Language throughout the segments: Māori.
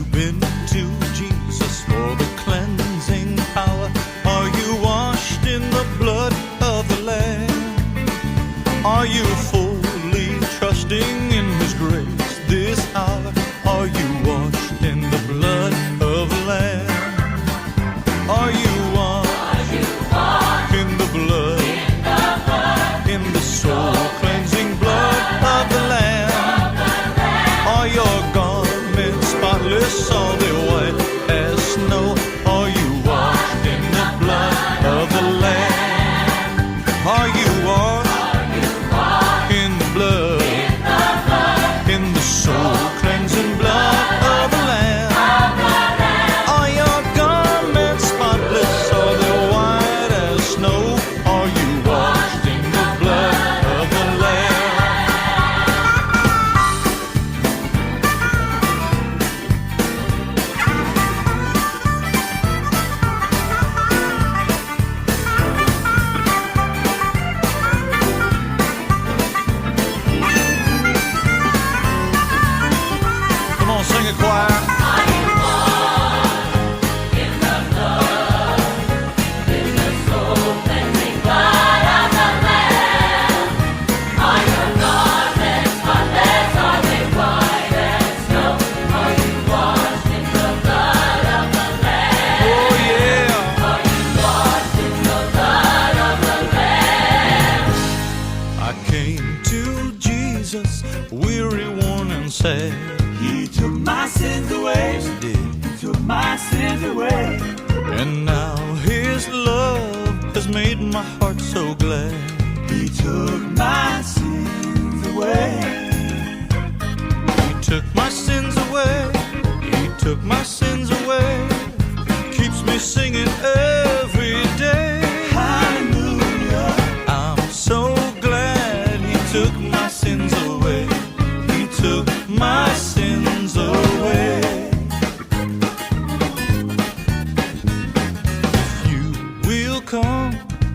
you been to Jesus for the cleansing power? Are you washed in the blood of the Lamb? Are you fully trusting in His grace this hour? Are you washed in the blood of the Lamb? Are you washed in the blood, in the soul cleansing blood of the Lamb? Are your garments spotless, are they white as snow? Are you washed in the blood of the Lamb? Are you washed in the blood, in the soul cleansing blood of the Lamb? Are your garments spotless, are they white as snow? Are you washed in the blood of the Lamb? Come on, sing it, choir. Oh, yeah. I came to Jesus, weary, worn, and sad. He took my sins away. He did. He took my sins away. And now His love has made my heart so glad. He took my sins away. He took my sins away. He took my sins away. Keeps me singing every day. Hallelujah. I'm so glad He took my sins away. He took my sins away. If you will come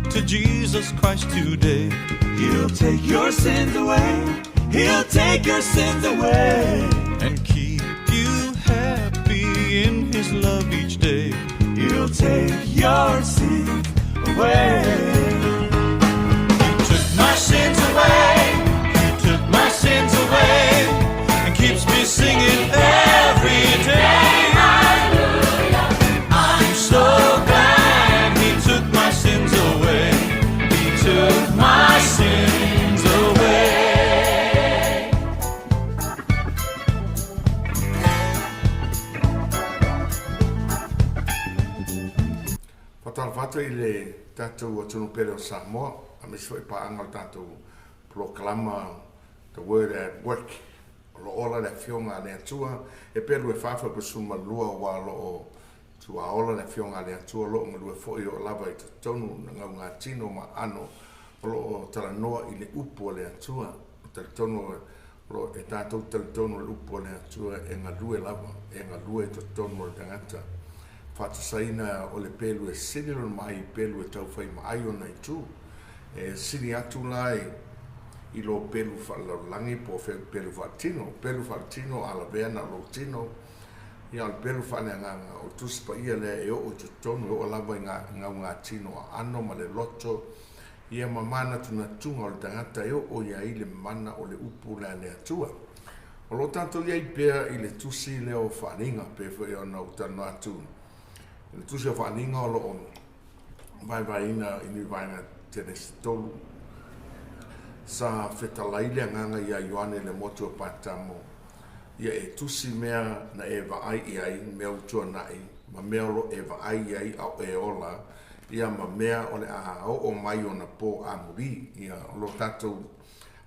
to Jesus Christ today, He'll take your sins away. He'll take your sins away. and keep you happy in His love each day. He'll take your sins away. He took my sins away. He took my sins away, and keeps me singing every day. I'm so glad He took my sins away. He took my sins away. Fatalfata i le tātou atunu pere o Samoa, a me soi paanga o tātou proklama the word at work. O lo ola le fionga le atua, e pelu e whawha pasuma lua wa lo o tua ola le fionga le atua lo ngalua foi o lava i tonu ngau ngā tino ma ano o lo o tala noa i le upo le atua, o tala tonu lo e tātou tala tonu le upo le atua e ngalue lava, e ngalue i tonu le tangata. Whatasaina o le pelu e siri lona mai pelu e tau whai mai o nei tū. E siri atu lai i lo pelu whalaulangi po pelu whatino. Pelu whatino ala veana lo tino. Ia le pelu whaneanganga o tuspa ia le e o te tonu o lava i ngā tino a ano ma le loto. Ia mamana tuna tunga o le tangata e o ia i le mana o le upu le ane atua. O lo tanto ia i pēr i le tusi leo whaninga pe whai o na utano atu. Le tusi o whaninga o lo o vai ina ini vaina tenesi tolu. Sa whetalaile anganga ia Ioane le motu o patamo. Ia e tusi mea na e vaai iai mea utua nai. Ma mea lo e vaai iai au e ola. Ia ma mea o le a o mai o na po a muri. Ia lo tatou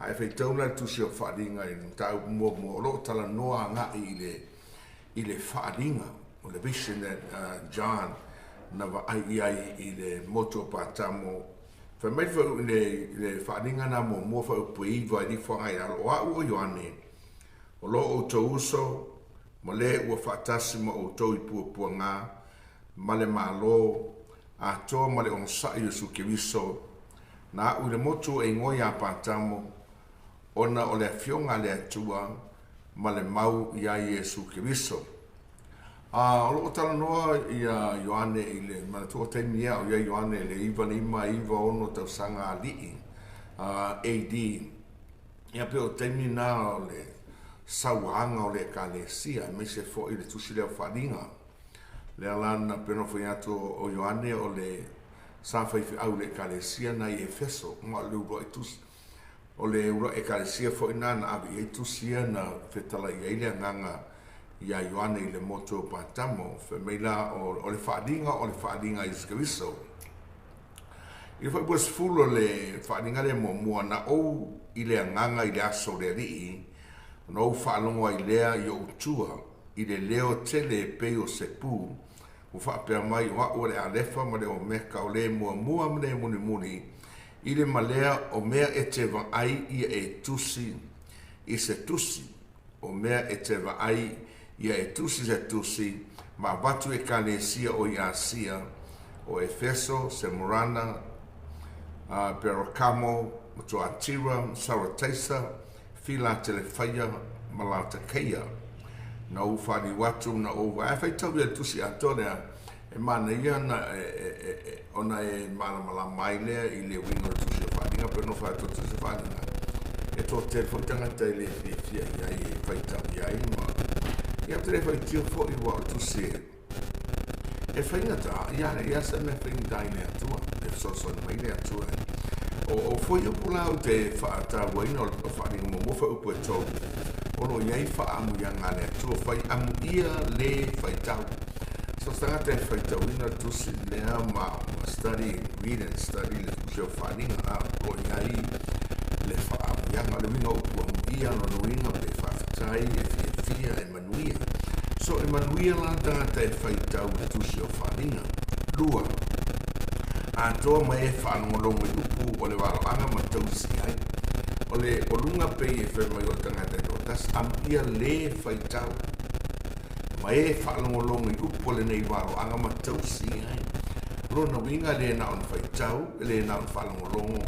a e whaitauna le tusi o whaninga i tau mua o lo tala noa nga i le whaninga. O le vision that John na vaai iai i le motu o patamo. Fa mai fa le whaninga na mo fa upui vai di whangai alo a ua Ioane. O lo o to uso, mo le ua whatasi ma o to i pua ngā, ma le malo, a to ma le onsa i usu ke wiso, na u le motu e ngoi a patamo, ona o le fionga le atua, ma le mau ia Yesu ke wiso. O tala noa ia Ioane i le manatua taimi ia o ia Ioane le iwa ono tau sanga alii AD. Ia pe o taimi na o le sauanga o le kalesia me se fo i le tusi leo wharinga. Le alana peno fo atu o Ioane o le sawhaifi au le kalesia na i Efeso. Ma le uro e tusi. O le uro e kalesia fo ina na avi e tusia na whetala i eile nganga ia Ioane i le moto patamo fe meila o le whaadinga i Skeriso. I whai buas fulo le whaadinga le mua na ou i le nganga i le aso le rii na ou whaalongo i lea i o utua i le leo tele pe o sepu o whaapea mai o le alefa ma le o meka o le mua ma le muni i le malea o mea e te ai ia e tusi i se tusi o mea e te ai ia e tusi se tusi, ma batu e kalesia o Iasia, o Efeso, Semurana, Perokamo, Tuatira, Saratesa, Philadelphia, Malatakea. Na ufani watu na uwa. E fai tau e tusi atonea, e mana ia na ona e mala maile i le winga tusi o whaninga, pero no fai tusi o whaninga. E tō te whaitangata i le fia iai e fai tau iai, ma ia te fai tio fo i wa tu se e fai ngata ia se me fai ndai le atua e so mai le atua o foi o pula o te fa ta waino o fa ni mo fa upo to o no ia fa amu ia ngale atua fai amu ia le fai tau so stanga te fai tau ina tu se le ma study read and study le tu fa ni na o ia le fa amu ia ngale mi no ia no winga le fa tai e fia Emanuia. So Emanuia la tangata e whai tau le tusi o wharinga. Lua. A toa mai e whanongolongo i upu o le waloanga ma tausi ai. O le olunga pei e whai o tangata e rotas am ia le whai tau. Mai e whanongolongo i upu o le nei waloanga ma tausi ai. Rona winga le na on whai tau, le na on whanongolongo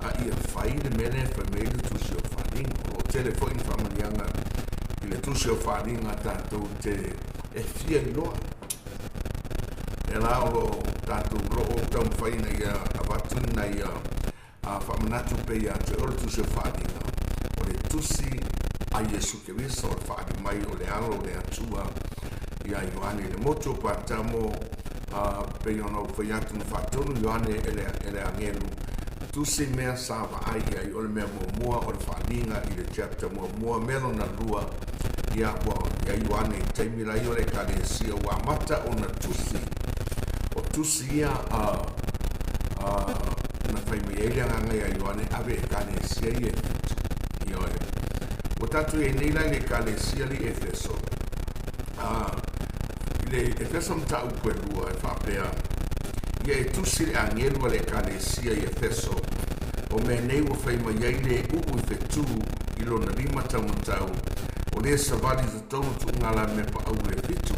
a ia whai le mene whai mei le tusi o wharinga. O telefoni whamanianga le tusi o wharinga tātou te e fia i loa. E la o tātou ro'o tau mwhaina ia awatuna ia a whamanatu pe ia te ora tusi o wharinga. O le tusi a Yesu Keriso o le whaari mai o le alo o le atua ia Ioane le moto patamo pe ono whaiatu na whatonu Ioane ele angelu. Tusi mea sawa ai ai o le mea mua o le wharinga i le chapter mua melo na lua ia Ioane taimi lai o le kalesia wa mata o na tusi o tusi ia na whaimi eile nganga ia Ioane ave e kalesia i e fitu ioe o tatu e neila le kalesia li Efeso le Efeso mta ukwe lua e whapea ia e tusi le angelu le kalesia i Efeso o me nei o whaima iai le uku i fetu i lona rima tau o le savali te tonu tu ngala me pa au le fitu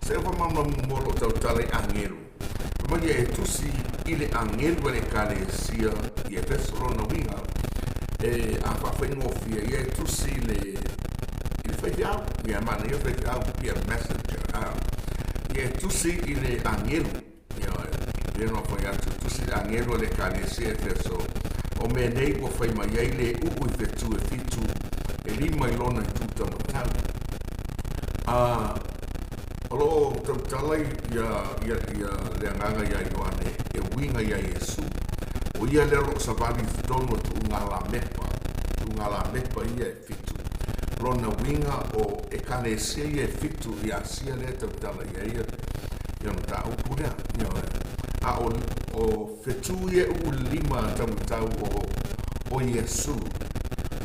se wa mama molo tau tale angelu ma ia e tusi i le angelu le kalesia i Efeso lona winga e a whawhaingo fia ia e tusi le whaiau ia mana ia whaiau pia messenger ia e tusi i le angelu ia no foi atu tusi le angelu le kalesia e Efeso o me nei o whaima iai le uku i fetu e fitu e lima i lona i tuta matau. Alo tau talai ia le anganga ia Ioane e winga ia Yesu. O ia lero savali tono tu ngala mepa ia e fitu. Lona winga o e kalesia ia e fitu ia sia le tau talai ia no ta upura. A o fetu ia u lima tau o Yesu.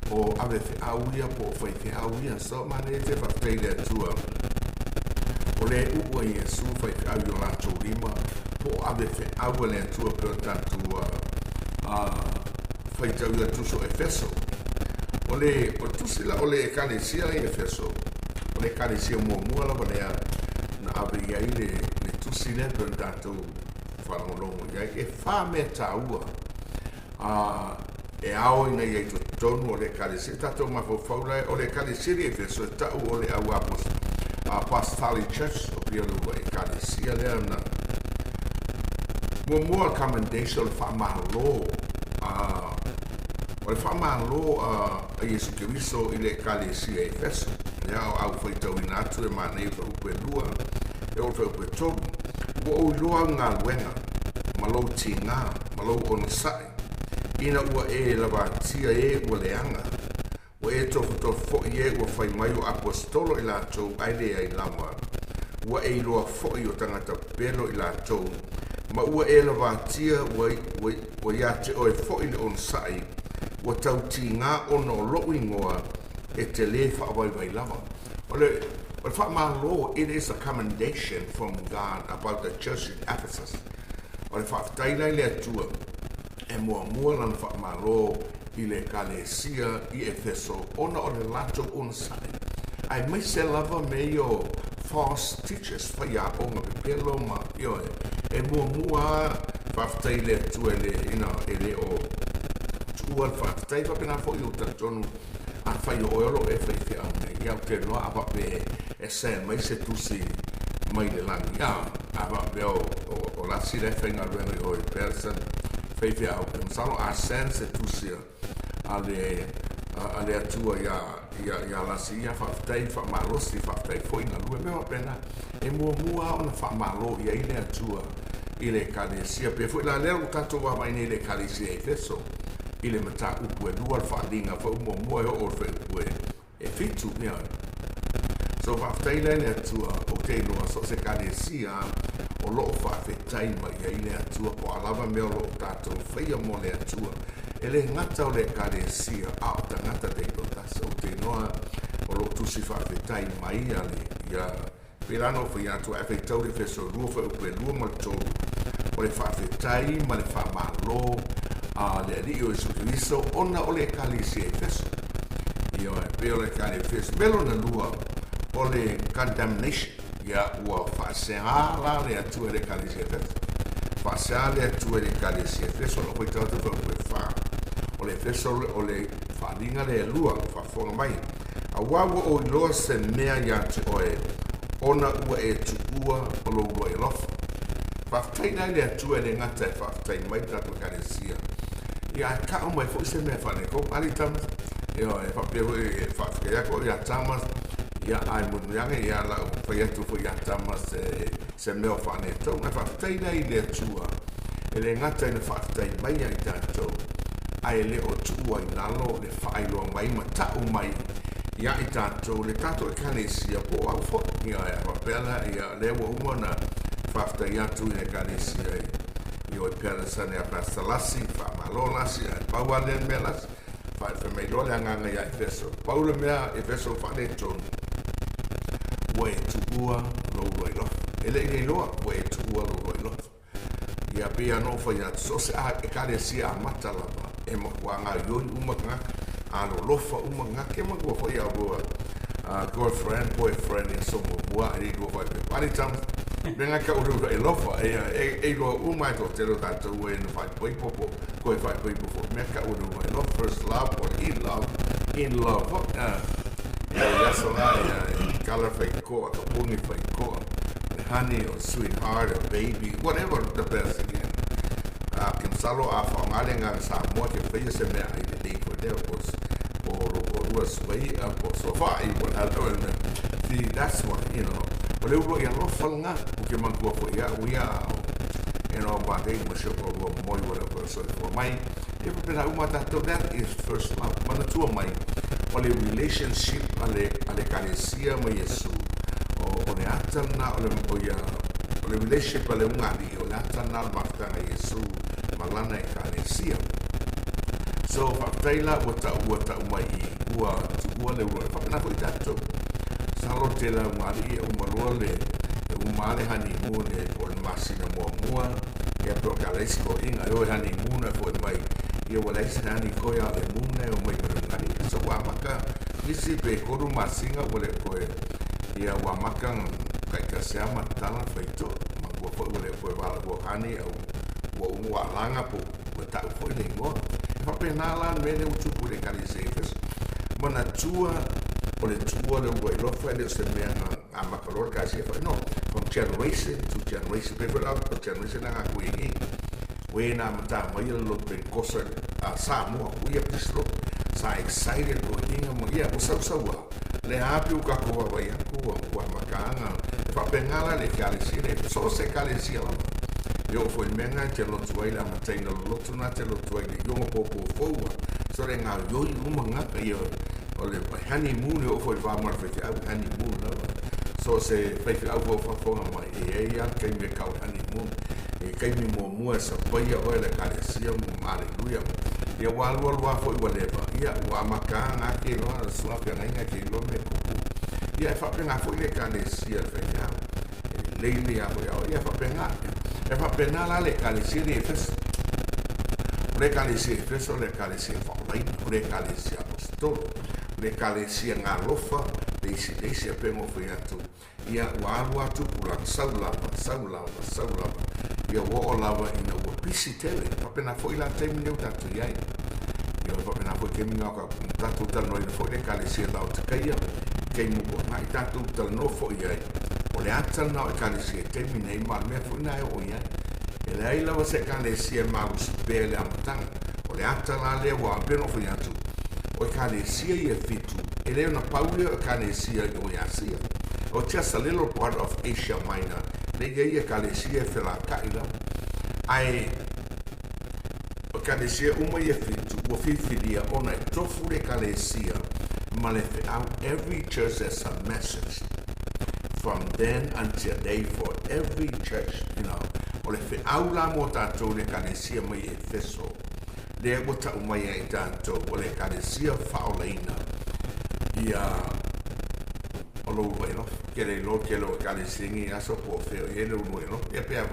O ave fe auia po fai fe auia so mane te whaftai le atua o le uwa Yesu fai fe auia la tōrima po ave fe aua le atua peo tātua fai tau ia tuso Efeso o tusi la o le kalesia i Efeso o le kalesia mua la wanea na ave iai le tusi le peo tātou whanongolongo iai e wha me tāua e ao ina iai tonu o le kalesia tatou mafaufaula o le kalesia i Efeso tau o le au apos Apostolic Church o pia lua e kalesia lea na mua commendation fa malo o le fa malo a Yesu Kiriso i le kalesia e feso lea au foi tau inatu e manei fa upe lua e o fa upe tolu o lua ngā luenga malo tinga malo ono sai ina ua e lavatia e ua leanga o e tofu fo'i e ua fai mai o apostolo i lātou aile ai lama ua e iloa fo'i o tangata pelo i lātou ma ua e lavatia ua ia te oe fo'i le on sai ua tau ti ngā ono o lo ingoa e te le whaawaiwai lama o le whaamalo, it is a commendation from God about the church in Ephesus o le whaaftailai le atua e mua lana whaamalo i le kalesia i Efeso ona o le lato on sai ai mai se lava me o false teachers whai a onga pepelo ma io e mua whaftai le atua le ina e le o tua whaftai whapena fo i o tatonu a whai o oelo e whai whia me iau te loa a wape e se mai se tusi mai le langi a wape o lasi le whainga ruenga o i person whai whia au pensalo a sen se tusia ale atua ia lasi ia whaftai whamalosi whaftai whoinga lue mewa pena e mua ona whamalo ia i le atua i le kalesia pe fo la leo tato wa mai nei le kalesia e feso i le mata upu e lua whalinga fa mua e o ue e fitu mea so whaftai le atua o te noa so se kalesia o loo whawhetai mai ia i le atua po alava mea loo tato whaia mo le atua e le ngata o le kalesia a o tangata te kotasa o te noa o loo tusi whawhetai mai ia Pirano foi atu e fai tau le feso rua fai upe rua ma tolu o le whawhetai ma le whamalo a le ali o Yesu Kiriso ona o le kalisi e feso ia e pe o le kale feso melo na lua o le condemnation ia ua whaasea la le atu e le kalisi e feso whaasea le atu e le kalisi e feso o fai tau te fai upe wha o le feso o le whalinga le lua whafonga mai a wawa o iloa se mea ia te oe ona ua e tuua o lo ua e lofa. Whaftai nai le atua le ngata e whaftai mai tato kalesia. Ia ka o mai fo se mea whane ko ali tamas. Ia e whapeo e whafkai ako ia tamas. Ia ai munuanga ia la whai atu fo ia tamas se mea whane tau. Nai whaftai nai le atua e le ngata e whaftai mai ai tato. Ai le o tuua i nalo le whaailoa mai ma tau mai. Ia i tātou, le tātou e kalesia po au fo. Ia e wapela, ia lewa umana whaftai atu i le kalesia i o i pela sane a pastalasi, whamalo lasi, a paua len me lasi, whai meidole anganga ia i feso. Paula mea i feso whane tonu. Ua e tuua lo i lofa. Ele i loa, ua e tuua lo i lofa. Ia pia no whai atu, so se a e kalesia a matalama, e makuanga yoi umakanga, alo lofa uma ngake ma ko foi abo girlfriend boyfriend e so mo ai do vai pe pari tam venga ka uru e lofa e lo uma to te lo tanto we no vai poi popo ko vai poi popo me ka uru vai no first love or in love ya so la color fake ko to puni fake ko honey or sweetheart or baby whatever the best again kim salo a fa ngalenga sa mo ke fe se me ai de ko de was was way up so far I would have done see that's what you know but it was a lot falling up porque man go for ya we are you know but they must show go more whatever so for my if but I want that is first love man to my only relationship ale kalesia mo Yesu o le atana o ya o relationship ale ungali o le atana mafta Yesu malana e kalesia so whaktaila wata umai ua le ua whakana ko i tato salo te la umari e umarua le umare hani mune o le masina mua e a prokaleisi ko inga e o hani mune ko i mai e o leisi hani koe a le mune o mai marungani so wamaka nisi pe koru masinga o le koe e a wamaka kai kasea matala whaito ma kua koe o le koe wala kua hani au ua umua langa po ua tau koe le ingoa Papenala mene utupu le kalesia mana tua o le tua le ua ilofa le se mea a makalor ka se fa no from generation to generation pe ko out generation na ku ni we na mata mai lo pe kosa sa mo ku ia pislo sa excited ko inga mo ia ko sa wa le api ka ko wa ia ku wa makanga fa pengala le kale si le so se kale si la yo foi menga te lo tuai la mataina lo tuna te lo tuai yo mo popo fo so re nga yo manga ka yo ole honeymoon yo foi va mar fe honeymoon no so se fe au fo mai e ia ke me ka honeymoon e kai mi mo sa pai o le kale sia mo aleluia ia wal fo whatever ia wa maka nga ke no so fa nga ke lo me ia fa nga fo le kale sia fe ia leile a ia fa penga e fa penala le kale sia e fes le kale sia fes le kale sia fa le kale sia apostol le kale sia nga lofa le sia pengo fo ia tu ia wa tu pula saula ia wo lava ina wo pisi tele pa pena foi la temi neu tatu iai ia pa pena foi kemi ngā ka tatu tal no ina foi le kale sia lau takaia kei muko ngai tatu tal no foi iai o le atal nao e kale sia temi nei mal mea foi nai o iai e le ai lava se kale sia maru sipe le amatanga o le atal a le wa peno foi atu o e kale sia ia fitu e leo na paule o kale sia o iasia o just a little part of Asia Minor le ia kalesia fe la kaila ai o kalesia uma ia fitu o fifidia ona e tofu le kalesia ma le fe out every church has a message from then until day for every church o le fe au la mo tatou le kalesia mai e feso le o ta uma ia e tatou o le kalesia faolaina ia o lo bueno que lo kale singi aso po fe e lo bueno e pe a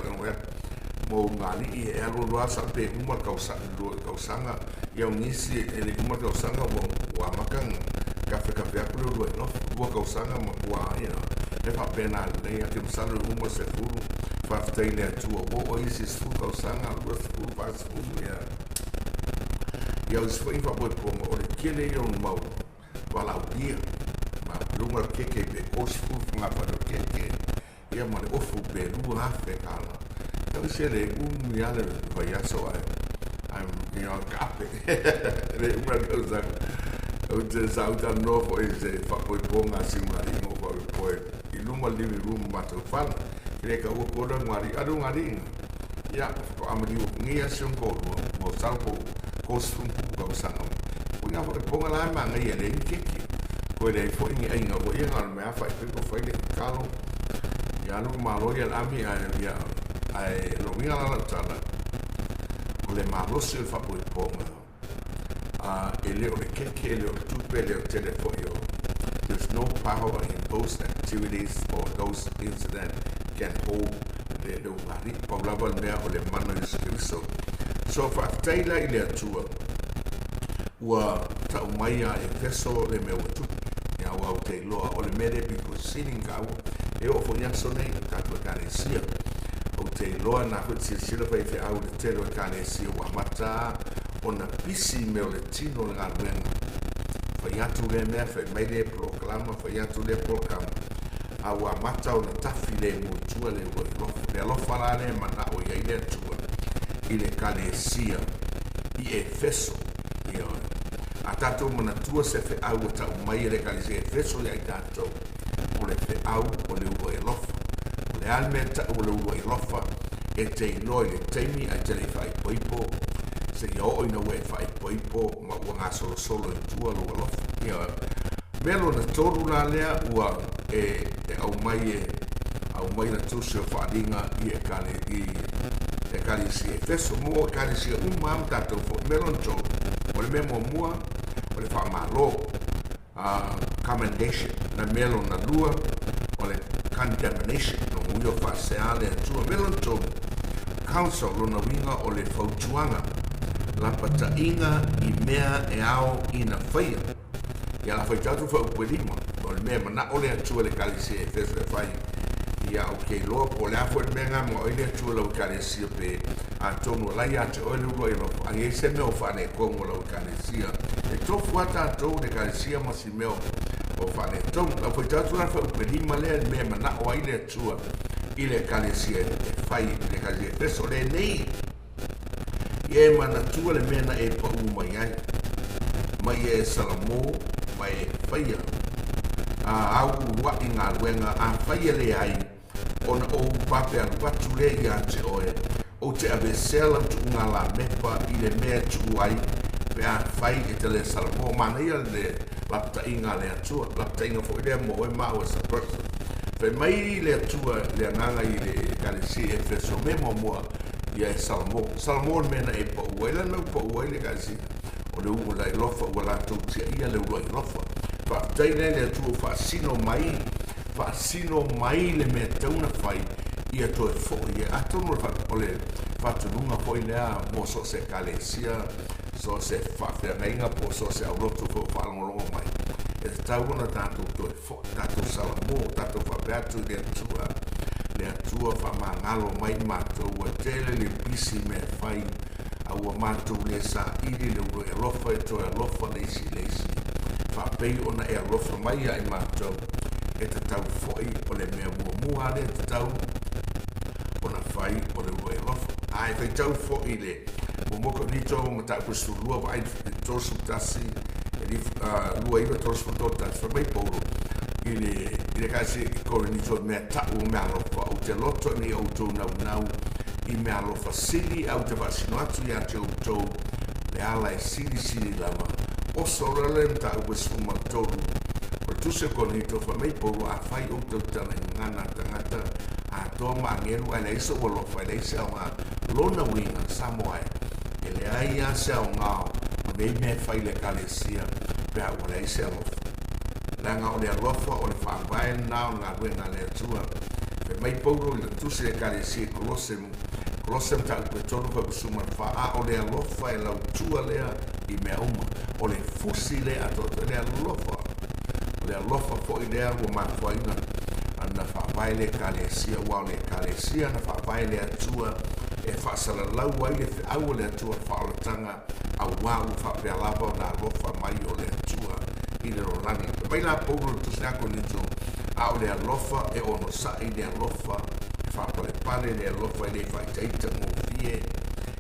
mo ngali e lo lo sa pe uma kausanga ia unisi ele uma kausanga wa makan kafe a lo bueno wa kausanga wa e fa pena le ia te salo uma se furu fa tele tu o isi su kausanga lo furu fa furu ia os foi fa po o le kele yo mau wala dia lunga keke be osfu nga pa do keke ia mo le ofu be lu hafe kala tau se le ya le vai so I'm kape le uma cosa o te sauta no fo ese fa poi ponga si mari no fa poi I luma livi room mato fan le ka o koda ngari adu ngari ia ko amri o ngia sion ko mo salpo ko sun ko sanga ko nga fo ponga la manga ia le keke ko le fo inga inga o ia ngal mea fa ko fa le kalo ya no malo ya ami ya ai lo minga la tala o le malo se fa po ponga ele o keke ele o tupe le telefono there's no power in those activities or those incidents can hold the ngari pa lava mea o le mana so fa taila ile atua wa ta umaya e peso le meu tu ya wa te loa o le mere because sitting ka e o fo nyaso nei ta ko karesia o te loa na ko si sila fa te au te lo karesia wa mata ona pisi me o le tino le alwen fa ya tu le me fa mai le proclama fa ya tu le proclama a wa mata o le tafile mo tu le lo fala le mana o ya ile tu ile karesia I efeso io a tato mana tua se fe au ta mai le kalise feso ya tato o le fe au o le uo e lofa o le almeta o le uo e lofa e te noi le teimi a te le fai poipo se yo o ina we fai poipo ma ua ngā solo e tua lo e lofa ia melo na toru la lea ua e au mai na tusi o whaadinga I e kale si e feso mo kale si uma am tato fo melo na toru o le memo mua o le whaamalo commendation na melo na lua o le condemnation no uio whaseale atua melo na toru council lona winga o le fautuanga la patainga I mea e ao ina whaia ia la whaitatu whaupelima o le mea mana o le atua le kalisi e feso e whai ia o kei loa po le afo e mea ngama o le atua lau kalisi pe a tonu lai ate o le ulo I lopo a se meo whane kongo lau kalisi e tofu ata atou le kalisi ma si meo o whane tau. A whai tatu na whau perima lea mea mana o ai lea tua i le kalesia e whai le kalesia e peso le nei. I e mana tua le mea na e pa u mai ai. Mai e Salamo, mai e whaia. Au ua i ngā ruenga a whaia le ai. Ona o pape anu watu le i a te oe. O te ave sela tu ngā la mepa i le mea tu ai. Pe a whai e te le Salamo. Mana ia le lapta inga le atua. Lapta inga fo i lea mo e mao as a person. Pe mai le atua le nganga i le kalesi e feso me mo mua i e Salamo. Salamo mena e pa ua. Ila me pa ua i le kalesi. O le unga la i lofa ua la tau tia ia le ua i lofa. Fa taina le atua fa sino mai. Fa sino mai le mea tauna whai. Ia toe fo i e atono o le whatununga po i lea mo so se kalesia. So se whawhia inga po so se aurotu fo whalongolongo mai. E te tauna tātou toe fo. Tātou Salamo, tātou whapeatu le atua. Le atua whamangalo mai mātou. Ua tele le bisi me whai. Aua mātou le sa iri le uro e lofa e toe lofa leisi leisi. Whapei ona e lofa mai ai mātou. E te tau foi o le mea mua le te tau. Ona whai o le uro e lofa. Ai whai tau foi le. O moko nito o mata kustu lua vai e tosu tasi. E li lua iwa tosu fotota. Whamei polo. I le kasi kore nito mea tau mea lofa. O te loto ni au tau nau. I mea lofa sili au te vasino atu i ate au tau. Le ala e sili lama. O sorelen ta ue suma tolu. O tuse konito whamei polo a whai o tau tana i ngana tangata. A toa ma angelu a leisa o lofa a leisa o ngā lona winga Samoa. E le ai a se au ngāo. A mei mea whai le kalesia. Pea o leisa o lofa. Langa o le alofa o le whaambae nao ngā ruenga le atua. Pe mai polo le tuse le kalesia Kolosemu. Kolosem ta upe tonu pa kusuma wha o le alofa e lau tua lea i mea uma. O le fusi lea toto le alofa. O le alofa fo i lea o mafua ina. Na whapai le kalesia wau le kalesia na whapai le atua. E whaasala lau wai le au le atua whaolatanga. A wau whapea lava na alofa mai o le atua. I le rolani. Mai la polo tusne ako nito. A o le alofa e ono sa i le alofa. Whapale pale le alofa i le whaitaita mo fie.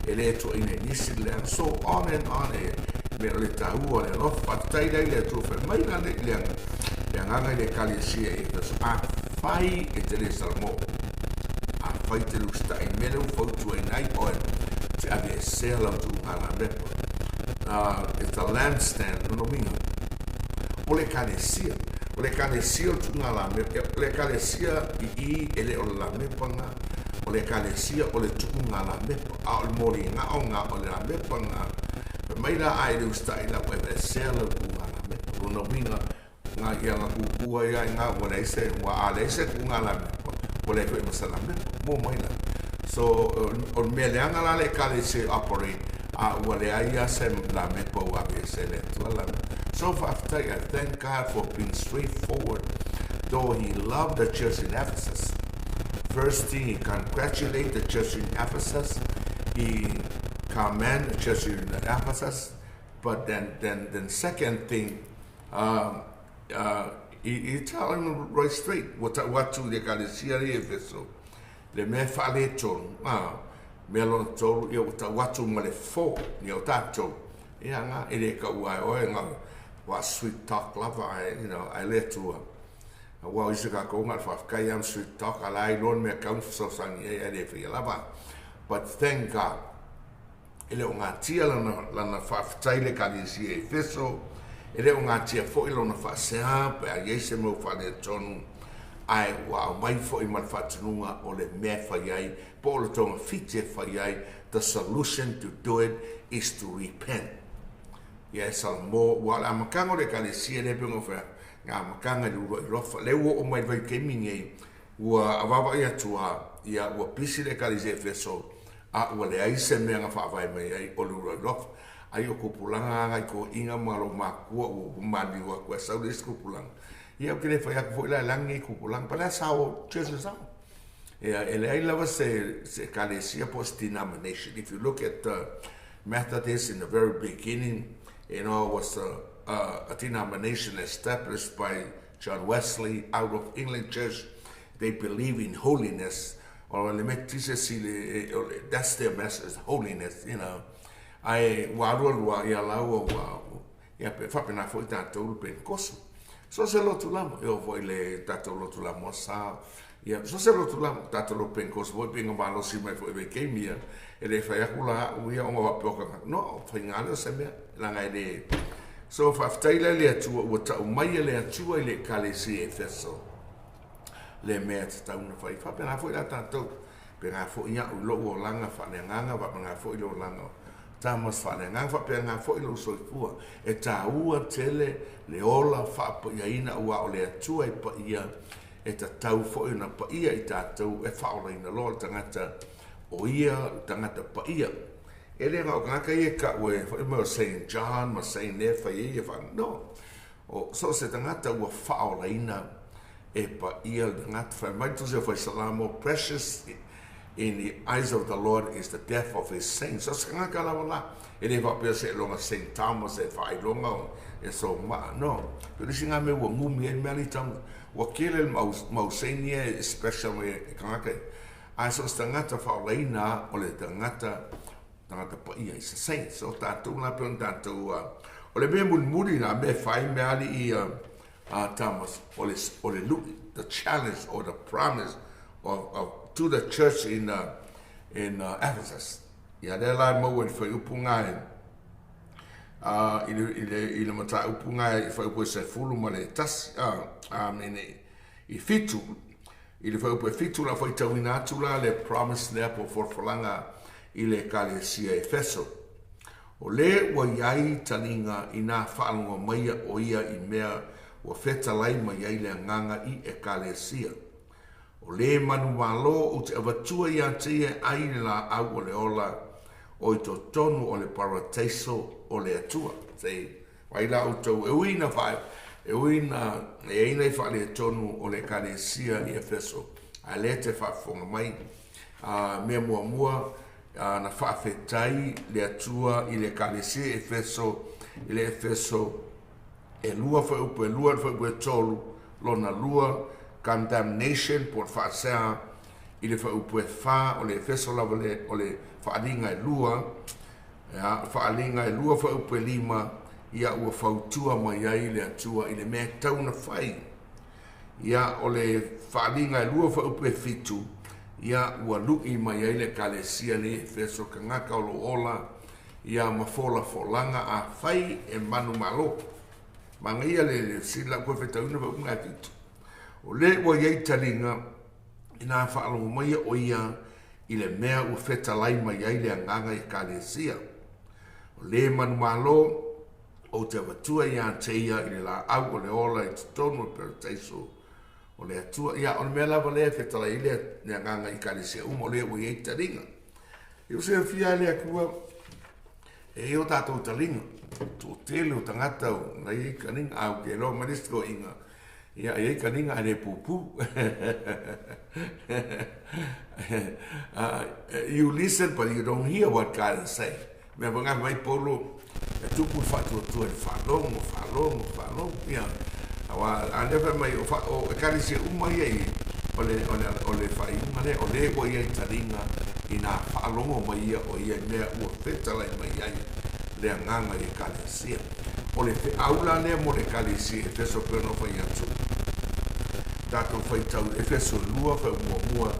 E le to ine nisi le an. So on and on e. Me le tau o le alofa. Taida i le atufa. Mai la le leanga. Le anganga i le kalesia e kaso. A whai e te le Salamo. A whai te lusta i mele u fautu e nai oe. Te ave e sea lau tu ala repa. E ta lampstand no minga. O le kalesia. O le kalesia o tunga la mepa. O le kalesia i e le o la mepa nga. O le kalesia o le tunga la mepa. A o le mori nga o nga o le la mepa nga. Mai la ai le usta i la webe sea lau tu ala mepa. Runa winga nga ia nga kukua ia nga o le se. Wa a le se tunga la mepa. O le koe masala mepa. Mo mai la. So o me le anga la le kalesia operate. A ua le aia se la mepa o abe se le tua la mepa. So after I thank God for being straightforward, though he loved the church in Ephesus. First thing, he congratulated the church in Ephesus. He commended the church in Ephesus. But then second thing, he tell him right straight what to the kalesia e Efeso. Le me fale ton, me lo tolu e what to male fo ni o tato. E anga ele ka uai o nga wa sweet talk lava, I let to wa is ka ko ngal fa kai am sweet talk ala I don't me count so sang e fi lava. But thank God ele nga tia la fa taile kalesia Efeso ele nga tia fo ilo na fa sa pe a yese mo fa le tonu ai wa mai fo I mal fatunga o le me fa yai po lo tonga fite fa yai. The solution to do it is to repent. Yes, mo wala makango le kalesia le pengo fa nga makanga lu rofa le wo mai vai kemingi wa avava ia tua ia wa pisi le kalesia Efeso a wa le ai se me nga fa vai mai ai o lu rofa ai o kupulanga ai ko inga malo makua o mandi wa kwa sa le kupulanga ia ke le fa ia ko la langi kupulanga para sa o chese sa ele ai lava se kalesia post denomination. If you look at Methodist in the very beginning, was a denomination established by John Wesley out of England Church. They believe in holiness. Or that's their message, holiness, you know. Ai warua ia lau ia pe whapena foi tātou pe kosu. So se lotu lama, eo foi le tātou lotu lama sa. Ia, so se lotu lama, tātou lo pe kosu, voi pinga malo si mai foi ve keimia. E le whai akula uia onga wapoka. No, whai ngāleo se mea, langa e le. So whaftaila le atua, ua tau mai le atua i le kale si e feso. Le mea te tauna whai. Whapena foi la tātou. Pe ngā fo ia u lo o langa whanenganga, wa ngā fo i lo langa. Tamas whanenganga, wa pe ngā fo i lo soifua. E tā ua tele le ola whapa ia ina ua o le atua i pa ia. E ta tau fo i na pa ia i tātou e whaola ina lo tangata o ia, tangata pa ia. E le ngā o ngaka ia ka ue, fo i mo St. John, ma St. Nefa ia whang, no. O so se tangata ua whaola ina e pa ia tangata whai. Mai tu se whai salamo, precious in the eyes of the Lord is the death of his saints. So skanga kala wala. E le va pe se longa St. Thomas e fai longa e so ma no. Pero singa me wo ngumi en mali tam wo kele mau senia especially e kanga. Ai so stangata fa leina o le tangata pa ia is saints. So tatu na pe tatu o le me muri na me fai me ali i Thomas o le look the challenge or the promise of to the church in Ephesus. Ya de la mo wen foi upunga ile mata upunga foi ko se fulu male tas amene I fitu ile foi po fitu la foi tawina tula le promise there por forlanga ile kalesia Efeso. O le wa yai taninga ina faalunga mai o ia I mea o feta lai mai ai le nganga I kalesia. O le manu malo o te avatua ia tia ai la au o le ola o I to tonu o le parateiso o le atua. Sei, wai la o tau e uina whai, e uina e eina I whale tonu o le kalesia I Efeso. A le te whafonga mai, mea mua na whawhetai le atua I le kalesia Efeso, I le Efeso e lua whaupu e lua whaupu e tolu, lona lua, condemnation por fasea I le whaupu e wha o le Efeso lava o le whaalinga e lua, whaalinga e lua whaupu e lima, ia ua whautua mai ai le atua I le mea tauna whai. Ia o le whaalinga e lua whaupu e fitu, ia ua lui mai ai le kalesia le Efeso ka ngaka o lo ola, ia mafola folanga a whai e manu malo. Mangia le sila koe whetauna whaupu ngā fitu. O le wa yei talinga ina whaalongo mai o ia I le mea ua wheta lai mai ai le anganga I kalesia. O le manu malo o te watua ia teia I le la au o le ola I te tono perateiso. O le atua ia o le mea lava lea wheta lai le anganga I kalesia o le wa yei talinga. I o se whia le akua e o tātou talinga. Tō tele o tangata o na i kaninga au ke lo marisko inga. Ia e kaninga ane pupu. You listen but you don't hear what God is saying. Me vanga mai polo e tupu fatu tu e falong. Ia. Awa ane fa mai o kalisi umai ai ole fai umane ole o ia taringa ina falongo mai o ia me o petala mai ai le nganga I kalesia. O le te aula ne mo le kalesia Efeso pe no fai atu. Tato fai tau Efeso lua fai mua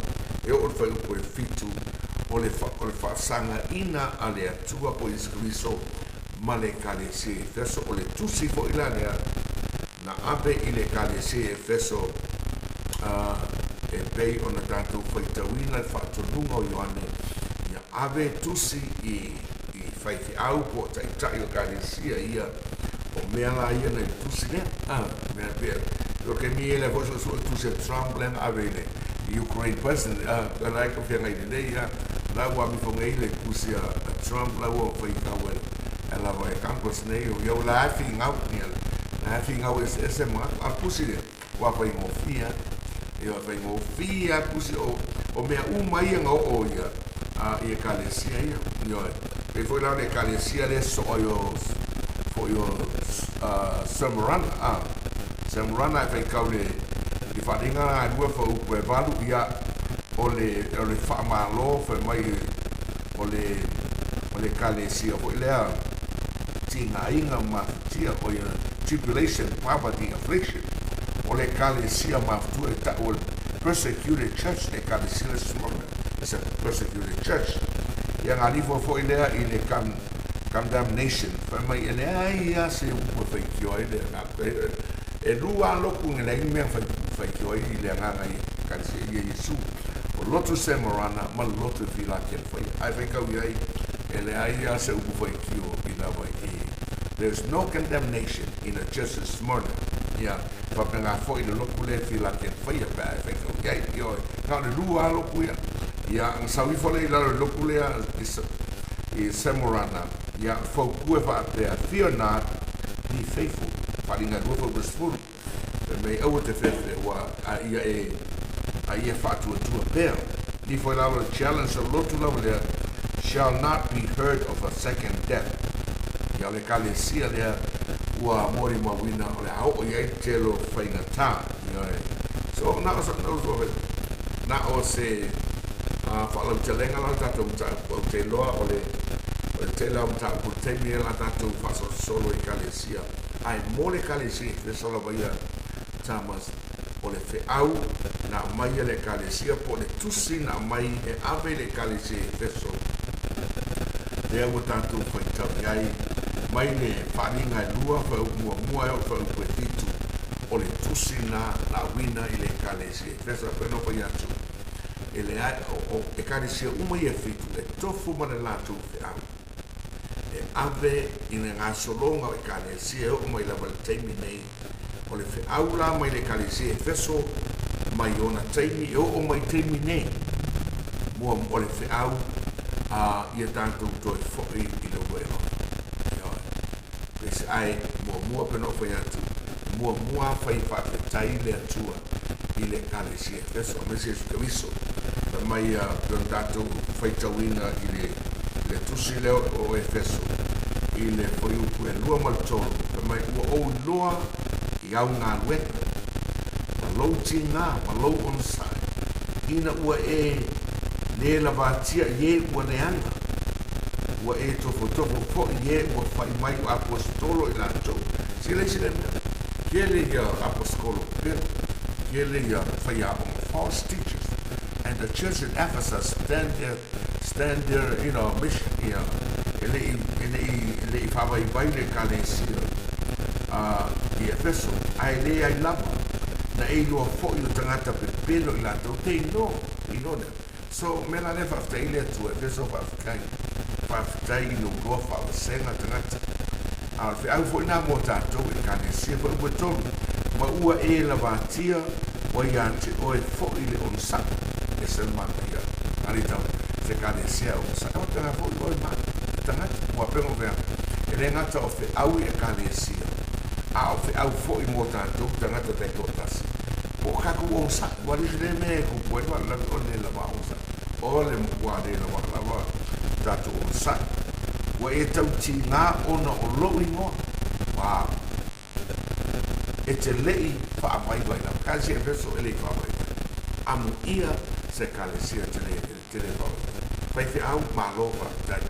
e o fai upo e fitu o le fa sanga ina a le atua po Iskristo ma le kalesia Efeso o le tusi fo ila lea na abe I le kalesia Efeso e pei o na tato fai tauina e fa atonunga o Ioane ia abe tusi I fai ki au po tai o kalesia ia o mea la ia na tusi ne mea pia lo ke mi ele voso so tusi Trump len avele Ukraine president la ko fia ngai nei ia la wa mi fonga ile kusi Trump la wa fai ka wel ela vai campus nei o laughing out ese ma a pusi le wa fai mo fia io fai mo fia pusi o mea uma ia o ia ia kalesia ia io e foi la le kalesia le soyos for your Samurana. Samurana e kau le i wharinga a rua fa upu e walu ia o le whaamalo fa mai o le kalesia o lea tinga inga mafutia o ia tribulation, poverty, affliction o le kalesia mafutua e ta o persecuted church le kalesia Smyrna. It's a persecuted church. Ia ngā rifo fo i lea i le condemnation. Fa mai e lea ia se upu whaikio e lea e rua loku nge lea mea whaikio i lea nganga i kalesia i Yesu. O lotu Samurana ma lotu Philakia whai. Ai whaikau iai e lea ia se upu whaikio i la wai e. There's no condemnation in a church of Smyrna. Ia whapenga fo i le loku le Philakia whai a pā e whaikau iai ioi. Ka le rua loku ia. Ia ang sawi fo le lalo loku lea i Samurana. Ia fokue whaapea. Fear not, be faithful. Wharinga rua fo resfuru. Mei aua te whewhe wa a ia e a ia whaatua tua pēr. Ni fo lalo challenge of lotu lalo lea shall not be heard of a second death. Ia le kalesia lea ua mori mawina o le au o iai telo whaingatā. So na o se whaalau te lenga lau tātou o te loa o le te lau tātou o te mea la tātou whaso solo i kalesia. Ai mo le kalesia le solo waia tamas o le whiau na mai le kalesia po le tusi na mai e ave le kalesia e feso. Lea ua tātou whaitau iai mai le whaninga e lua whau mua e o whau kwe titu o le tusi na wina i le kalesia e feso a whenua pai atu. E le ai o e kalesia umai e fitu e tofu ma le lātou whiau. E ave i le ngā solonga o e kalesia o mai la wale teimi nei o le whiau la mai le kalesia e feso mai ona teimi e o mai teimi nei mua o le whiau ia tātou toi fōi i le wero. Pese ai mua peno whai atu mua whai whaapetai le atua i le kalesia e feso a mese su kawiso mai pēn tātou whai tauina i le tusi leo o e feso i le whai upu e lua maltoro mai ua o loa i au ngā lueka ma lou ti ngā, ma lou on sai ina ua e le la vātia ie ua neanga ua e tofo fo ie ua whai mai o apostolo i lātou sile mea kiele ia apostolo kiele ia whai a false teachers. And the church in Ephesus stand there, mission here. Ele fava I baile kalesia. I Efeso, ai le ai lava. Na e loa fo i tangata pe pelo i lato te no. So me la ne fa ile tu Efeso fa kai no go fa senga tangata. Al fi au fo na mo tato i kalesia fo beton. Ma ua e la vatia o iante o e fo ile on sa. Es el mantia. Ahorita se kalesia o sa. O tanga fo o ma. Tanga ua pengo vea. Ele ngata o fe au e kalesia. A o fe au fo i mo tato tanga te totasi. O kaku o sa. Wali le me ko puedo la on la va o sa. O le mo de la va tato o sa. Wa e tau ti nga ona o lo i mo. Wow. E te lei fa mai vai la kasi e verso ele fa mai. Amu ia se kalesia tele fa. Pai te au malova dai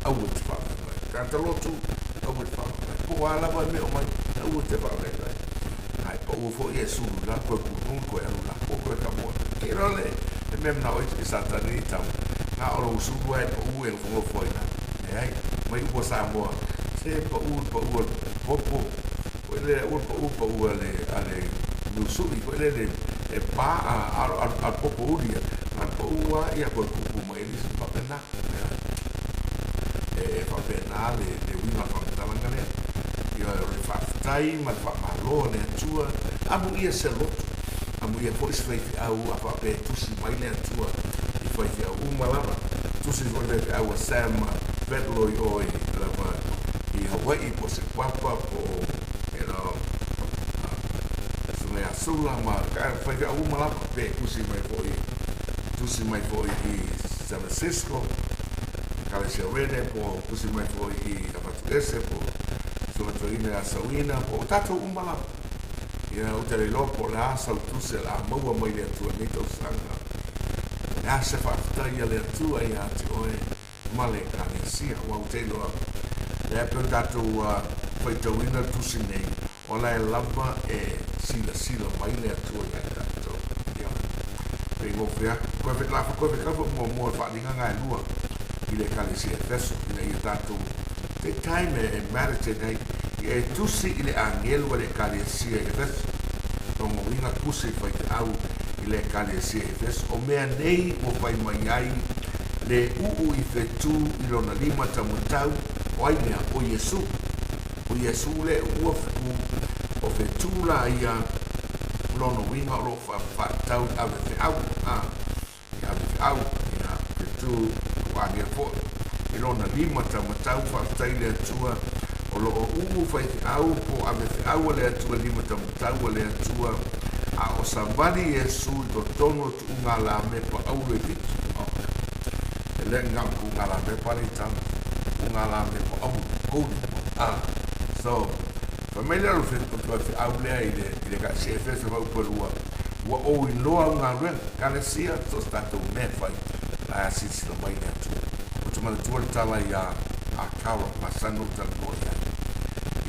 au te fa. Kanta lotu au te fa. Po ala vai me o mai au te fa dai. Ai po o fo Yesu la ko ko la ko ka mo. Kero le e mem na o te satani tam. Na o su vai o e fo fo ina. Ai mai po sa mo. Se po popo ele upa ale nusui ele e pa al popo ulia al poua ia ko kupu mai ni pa pena e pa pena le wina pa talangale ia le fa tai ma fa malo ne tua amu ia se lotu amu ia po isfai au apa pe tusi mai le tua i fai au malama tusi vole au sama pedlo oi lava i Hawaii po se papa po sula ma ka fai a uma la pe tusi mai foi i San Francisco kalesia rene po tusi mai foi i Apaturese po tuatuaina a sauina po o tatou umala. Ia o te leiloa po le a sautuse la maua mai le atua nei tausaga. Le a se whaafitai a le atua ia te oe ma le kalesia ua o te loa. Le a peo tatou whaitauina tusi nei o la e lava e sila mai le atua ia tatou. Ia. Pei ngofea, koe whetlafa mua e whaalinga ngai lua i le kalesia feso i le ia tatou. Te time e marite nei e tusi i le angelu le kalesia e feso. Tongo winga kusi whai te au i le kalesia e feso. O mea nei o whai mai ai le uu i whetu i lona lima tamutau o ai mea o Yesu. O Yesu le ua whetu o whetu la ia lono winga o lo whaatau ave te au. Ave te au. Ia whetu o angel po. I lona lima tamatau whaatai le atua o lo o uu whai te au po ave te au le atua lima tamatau le atua a o sambari Yesu i to tono tu unga la me pa au le vitu. E le ngam ku unga la me pa le tang unga la me pa au kouni. So, pa mele alo whi au lea i le ka CFS wa upalua wa o i loa unga ren kane sia so stato me whai la asisi la mai le atua. Mana tuan tala ia a kawa masano tangoia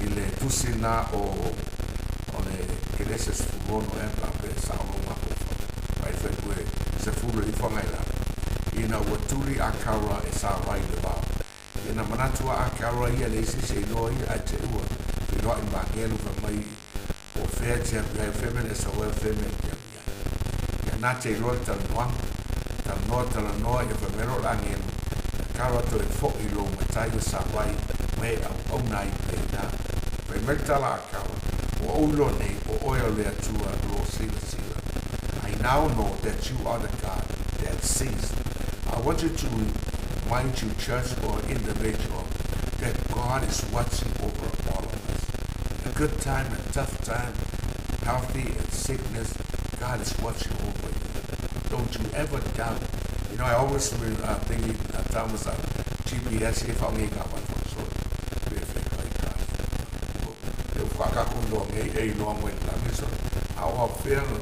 i le tusina o le kereses fumono e la pe sao ma ko vai fe kue se fulu i fonga ila ina waturi a kawa e sa vai le ba ina manatua a kawa ia le se noi a te ua i no i magelu fa mai o fe te a femene sa o femene ia na te lo tal no e fa mero la ngelu Kara to e fo i lo matai o sa wai me au nai pe na. Pe mertala a kawa o ulo nei o oia le atua lo sila. I now know that you are the God that sees. I want you to mind you, church or individual, that God is watching over all of us. A good time and tough time, healthy and sickness, God is watching over you. Don't you ever doubt. You know, I always think Thomas GPS if I'm got one for so perfect like that. Eu faca com nome e nome lá mesmo. A oferta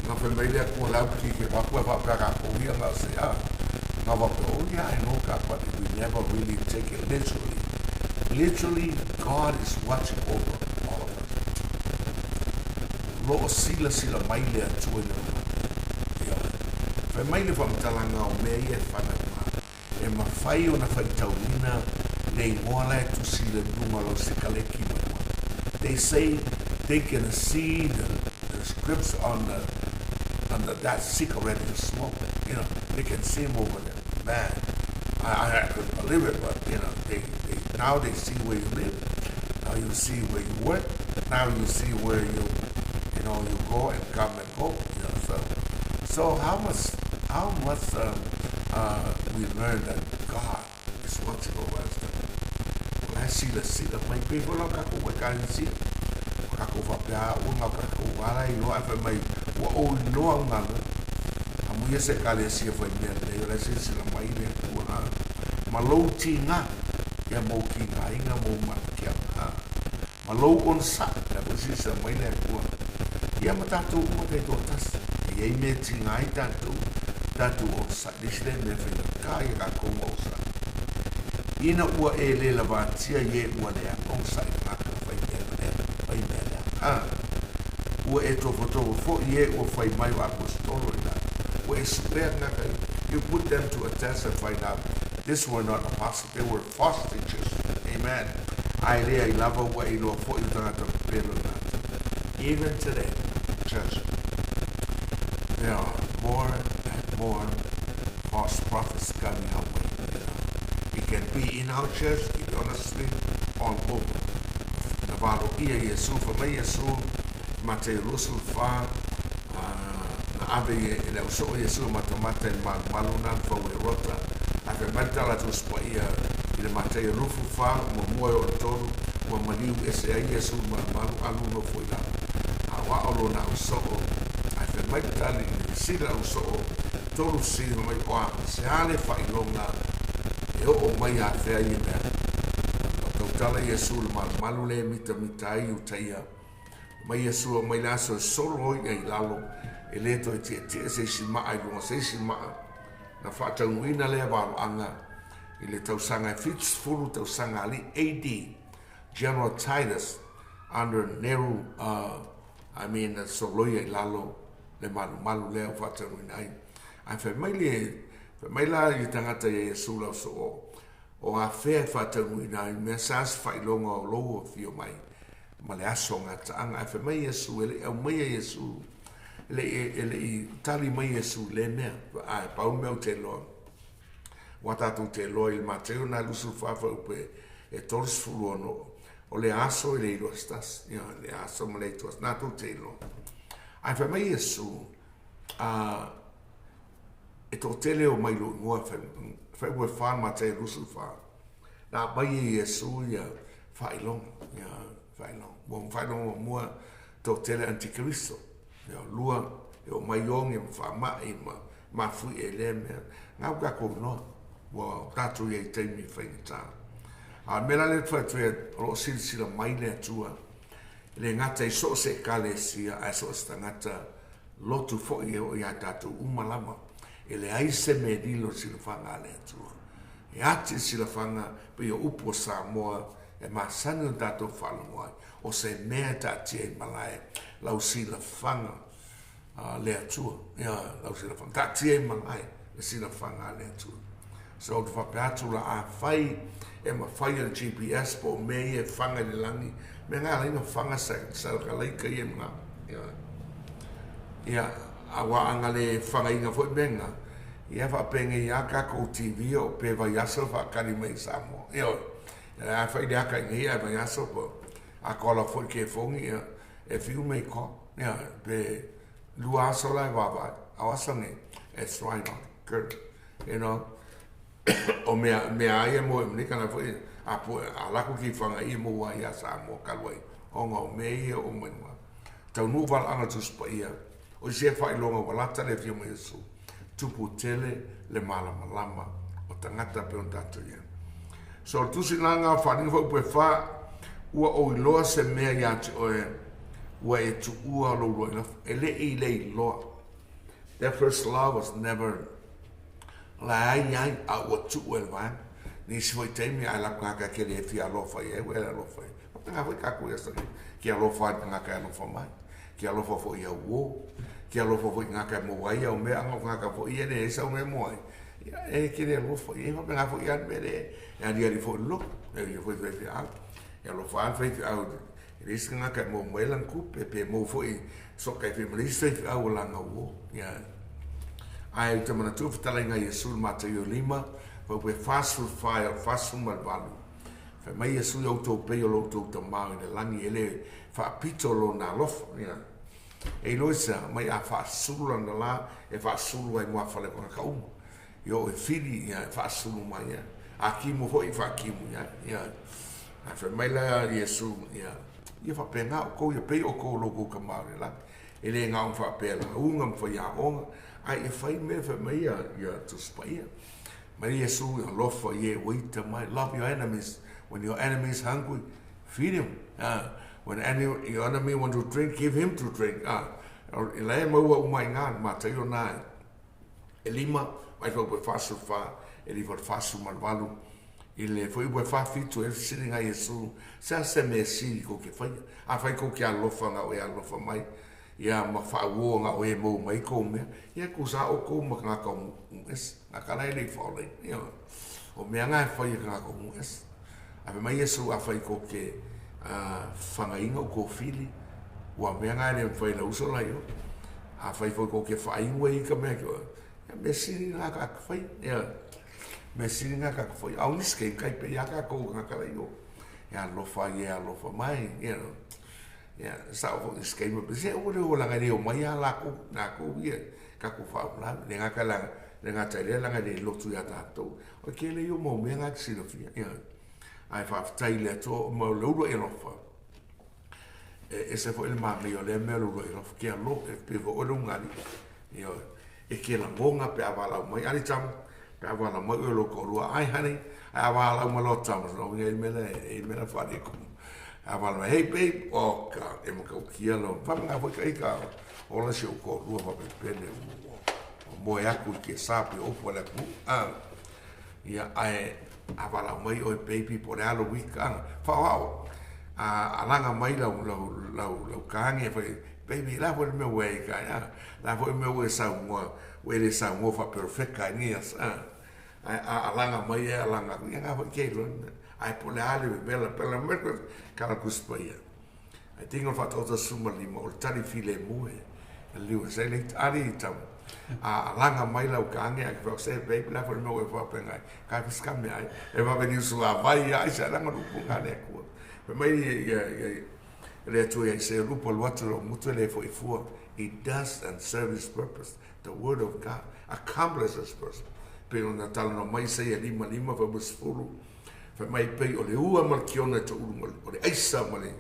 na família com lá que vai para pegar com ia lá se na vai olhar e nunca but we never really take it literally. Literally, God is watching over all of us. Lo sila mai le tua no. Fa mai le famtalanga o me e whanama. E mawhai o na whaitaurina nei moala e tusile nunga lo se kaleki maua. They say they can see the scripts on that cigarette and smoke. You know, they can see them over there. Man, I couldn't believe it, but you know, now they see where you live. Now you see where you work. Now you see where you go and come and go. You know, so how much we learn that God is watching over us. When I see the my people like kako wakansi, kako whapea unga kako wala I know if mai wa o no anga. Amu ia se kale sia fai mea nei ora se sila mai ne tua malou tinga ia mo kinga inga mo makia malou on sa na posisa mai ne tua ia matatu mo te totas ia me tinga I tatu o sa disle me fina kai ka ko o sa ina ua e le lavatia ye ua le on sa ka fai me ua e to foto fo ye o fai mai o apostolo ina ua e super na kai you put them to a test and find out this were not apostles, they were false teachers. Amen. I love ua I lo fo I tangata pelo na even today church there are more false prophets coming our way. It can be in our church, honestly, all over. Navalo ia Yesu, fa mai Yesu, Matei Rusul fa, na ave ele uso Yesu matamata malunan fa we rota. Ave matala tu spa ia ile Matei Rufu fa, mo moyo tolu, mo maliu ese Yesu malu aluno foi lá. Awa olo na uso, ave matala sira uso tolu si mai oa se ale fai longa e o mai a fea i mea o tau tala Yesu le malu le mita ai utaia. Mai Yesu mai la so solo i lalo e le to te se si ma ai lo se si ma na fa ta uina le va anga i le tau sanga fits fulu tau sanga ali AD General Titus under Nero solo i lalo le malu le fa ta uina ai fa mai la i tangata Yesu la so o a fea fa ta uina ai me sas fa longa o lo fio mai ma le aso ngata anga e mai Yesu ele au mai Yesu ele tali mai Yesu le mea ai pa o meu te lo wata tu te lo il Mateo na lusu fa upe e tors fulono o le aso le lo stas le aso mo le tos na tu te lo ai mai Yesu e to tele o mai lo ngua fa we fa Mateo lusu fa na mai Yesu ya fa ilong ya Wong fai no mua to tele antikristo. Lua o maiong e fa ma fu ele me. Ngau ka ko no. Wa tatu ye te mi fai ta. A mela le fa tre ro silsila mai le tua. Le ngata I so se kalesia a so stangata lotu fo ye o ya tatu umalama. Ele ai se medilo silfanga le tua. E ati silfanga pe o upo sa moa e masana tato whalungai o se mea tati e malai lau sila whanga le atua lau sila whanga tati e malai le sila whanga le atua so te whapeatu la a whai e ma whai al GPS po mea e whanga le langi me ngā reina whanga sa kalaika i e mga a waanga le whanga inga fwoi menga i e whapenge i a kako TV o pe vai asa whakari mai Samoa a fai de aka ngi a vai aso po a kola foi ke fongi e fiu me ko pe lua so la va a wasange e swine good o me ai mo ni kana foi a po a la ko ki fanga I mo wa ya sa mo kalwai o ngo me o mo ma tau nu val anga tu spa ia o se fai longa wala tale fiu me su tu putele le mala malama o tangata pe on tatu ia so tu sinanga whaninga whau pue wha ua o iloa se mea iati oe ua e tu ua lo roi ele I le iloa. Their first love was never la ai ai a ua tu ua elvan ni si foi teimi ai la kaka ke le fi alofa e ua ele alofa e nga foi kaku e sari ki alofa nga ka alofa mai ki alofa fo ia uo ki alofa fo nga ka mo wai au mea nga ka fo ia ne sa me mo ai e ki le alofa e nga fo ia me ya dia di fo lo e fo fe a ya lo fa fe a risca nga ka mo melan ku pe mo fo so ka fe mlisa fe a la nga wo ya ai te mana tu fitala nga Yesu Mateo 5 po pe fast fire fast mal valu fe mai Yesu yo to pe yo lo to to ma de langi ele fa pitolo na lof ya e lo sa mai a fa sulu na la e fa sulu ai mo fa le ka yo e fili ya fa sulu mai ya aqui mo foi fa aqui mo ya a fe mai la Yesu ya ia fa penga ko ia pe o ko lo ko kamare la ele nga fa pela unga fa ya onga ai e fai me fa mai ya to spaia mai Yesu lo fa ye wait my love your enemies when your enemy is hungry feed him when your enemy want to drink give him to drink ele mo o mai nga Mateo 9 elima mai fa fa ele vai faço malvado ele foi o fato ele sitting a Yesu se me si ko ke fai a fai ko ke alofa nga o alofa mai ia ma fa wo nga o e mo mai ko me ia ku sa o ko ma nga ko es na kana ele fole ia o me nga fai nga ko es a mai Yesu a fai ko ke fanga inga ko fili o me nga ele fai la uso la yo a fai ko ke fai we ka me ko me si nga ka fai ia me singa ka foi au ni ske kai pe ya ka ko ka ka yo ya lo fa mai ya sa o ske me pe se o le o la ga o mai la ko na ko ye ka ko fa la le nga ka la le nga tele la ga le lo tu ya ta to o ke le yo mo me nga si lo fi ya ai fa tai le to mo lo lo e lo fa ese foi il ma yo le me lo lo ke lo e pe o lo ngani yo e ke la bonga pe avala mai ali tam ka wala mo lo ko lua ai honey I wala mo lo tamas no ngai mena fani ko I wala hey babe o ka e mo ka kia lo pa nga fo kai ka o la sio ko lua pa pene mo ya ku ke sapi o po la ku ia ai wala mai o baby por alo wika fa wa alanga mai lau kange fa baby la for me way ka ya la for me way sa mo we le sa mo fa perfect ka ni as alanga mai alanga ni nga fa ke lo ai por alo bela merco kala kuspaia I think of tota suma lima o tari file mue liu se le ari tam alanga mai lau kange ai fa se baby la for me way fa penga ka fiska me ai e va venir su vai ai sa langa lu punga ne ku mai le tu e se lupo luatro mutu le fo ifua it does and serve its purpose the word of God accomplishes its purpose pero na tal no mai se lima fa busfulu fa mai pe o le ua markiona to ulu o le aisa male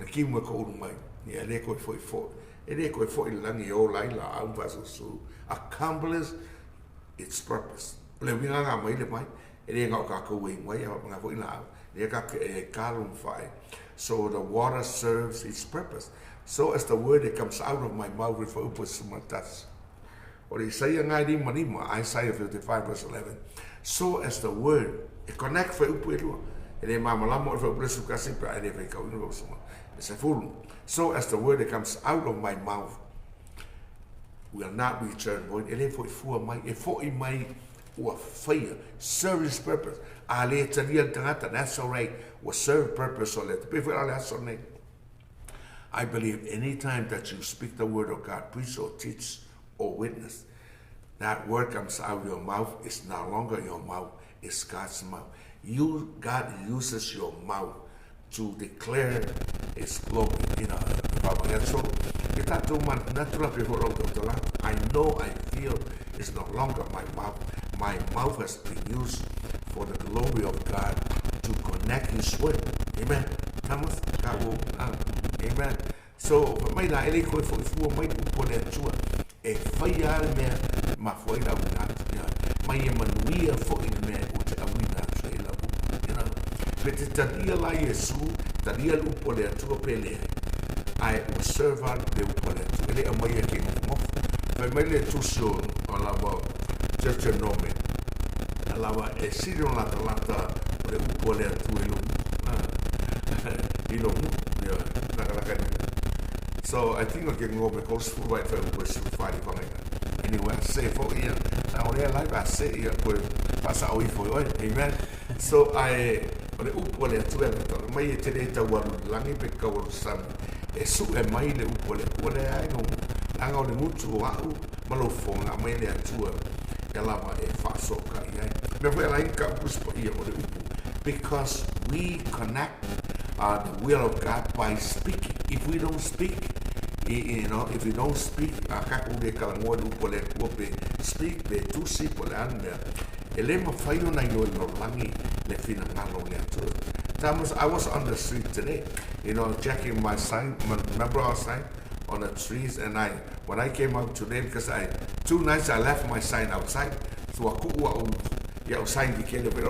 ki mo ko ulu mai ni le ko fo i langi o laila au vaso su accomplish its purpose le winga nga mai le mai e nga ka ko we mai nga fo ila so the water serves its purpose. So as the word that comes out of my mouth with upasumatas. Or Isaiah 90 Isaiah 55 verse 11. So as the word it connects for upuelu. So as the word that comes out of my mouth will not return void. Fire serve its purpose. That's all right. Will serve purpose or let I believe anytime that you speak the word of God, preach or teach or witness, that word comes out of your mouth. It's no longer your mouth, it's God's mouth. God uses your mouth to declare His glory. I know, I feel it's no longer my mouth. My mouth has been used for the glory of God to connect His word. Amen. Amen. So, may na ele ko fo mai po le tua e fai al me ma foi la una mai manuia fo in me o te awina se la pete tadia la Yesu tadia lu po le tua pele I will serve out the po le tua ele mai ke mo mai le tu so ala ba church nome ala ba e siro la le po le tua so I think I can go because for right for anyway, I say for here now they like I say here pass away for amen. So I upole tu mai te ta waru langi pe ka waru sam e su e mai le upole ole ai no anga o le mutu au malo fonga mai le atua lava e fa so ka ia me foi lá em campus ia o le upu because we connect the will of God by speaking. If we don't speak, if we don't speak, speak be tu si pole anda. Elema fayo na yo no langi le fina ngalo le atu. I was on the street today, checking my sign, remember our sign on the trees, and when I came out today, because 2 nights I left my sign outside, so I could sign the kid, but I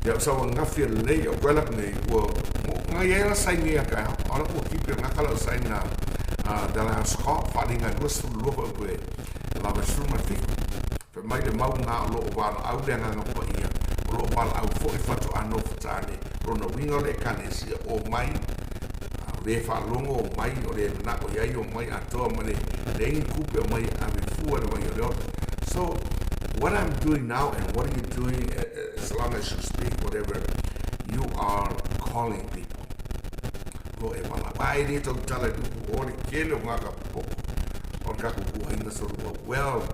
was so nga feel lei o kwela nei wo nga ia sai ni ka ala ko kipe nga kala sai na dala sco falinga no su lo ko e la versu ma fi per mai de mau nga lo wa au de nga ko ia lo pa au fo e fatu ano futane ro no wingo le kanesi o mai le fa longo o mai o le na ko ia o mai ato mane le kupe o mai ave fu o mai o so what I'm doing now and what are you doing as long as you speak whatever you are calling people go e mala vai ni to tala du o le kele nga ka po o ka ku ainda so well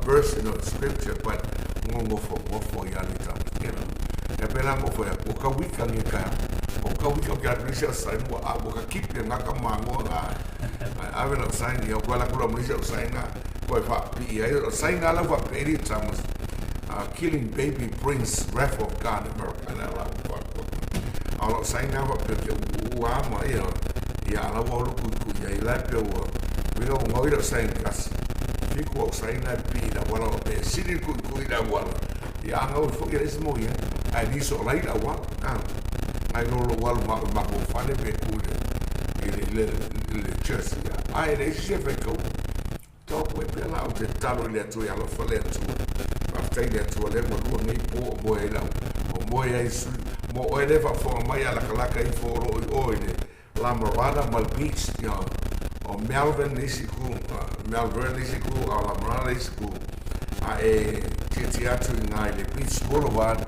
verse in the scripture but ngo fo ya ni ta e pela mo fo o ka wika ni ka o ka wika ka risha sai mo a bo ka kipe nga ka mango na ave no sai ni o la ku mo risha sai na killing baby brings wrath of God in America. fiku au saina pina wala o pe siri kui da wala ya anga o fo ires mo ya ai ni so lai da wala ai no lo wala ma ko fane pe ku le church ya ai le chef ko to we pe la o te talo le tu ya lo fa le tu after le tu le mo lu nei po e la o mo ya isu mo o le fa fo mai ala kala kai fo o ile la morada mal beach ya o Melbourne nisiku a la morada nisiku a e te atu ngai le beach boulevard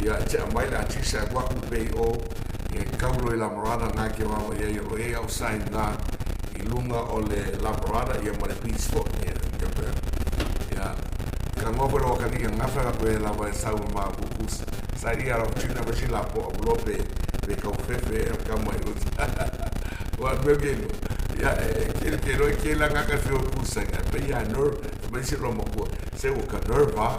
ya te mai la tisa waku pe o e kaulo i la morada ngai ke wa e o e au sai nga i lunga o le la morada ia ma le beach fo ya ka ngopo lo ka ni nga fa ko la wa sa ma bukus sa ia ro tina ba si la po lope pe ka fefe ka mai o wa bebe ya que la ngaka fio kusa pe ya nor me si lo mo se o ka nerva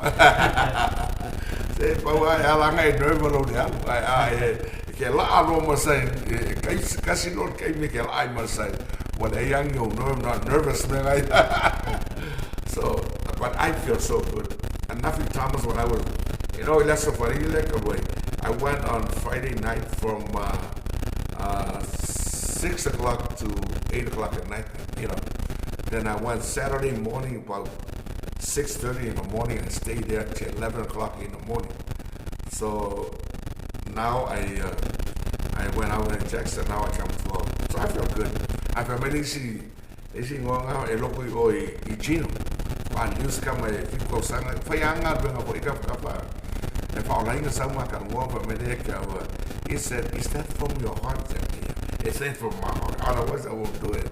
se pa wa ya la ngai nerva lo ya ai que la alo mo sai kasi no que me que ai mo sai when a young you know I'm not nervous man so but I feel so good and nothing Thomas when I was let's so funny like away I went on Friday night from 6 o'clock to 8 o'clock at night, Then I went Saturday morning about 6:30 in the morning and stayed there till 11 o'clock in the morning. So now I went out in Jackson, now I come to Florida. So I feel good. I feel maybe si ngong out e loko i Gino. Pan news come I feel sang fa yanga benga po ika fa. E fa online sa ma kan ngong pa medeka he said, is that from your heart? It said from my heart. Otherwise, I won't do it.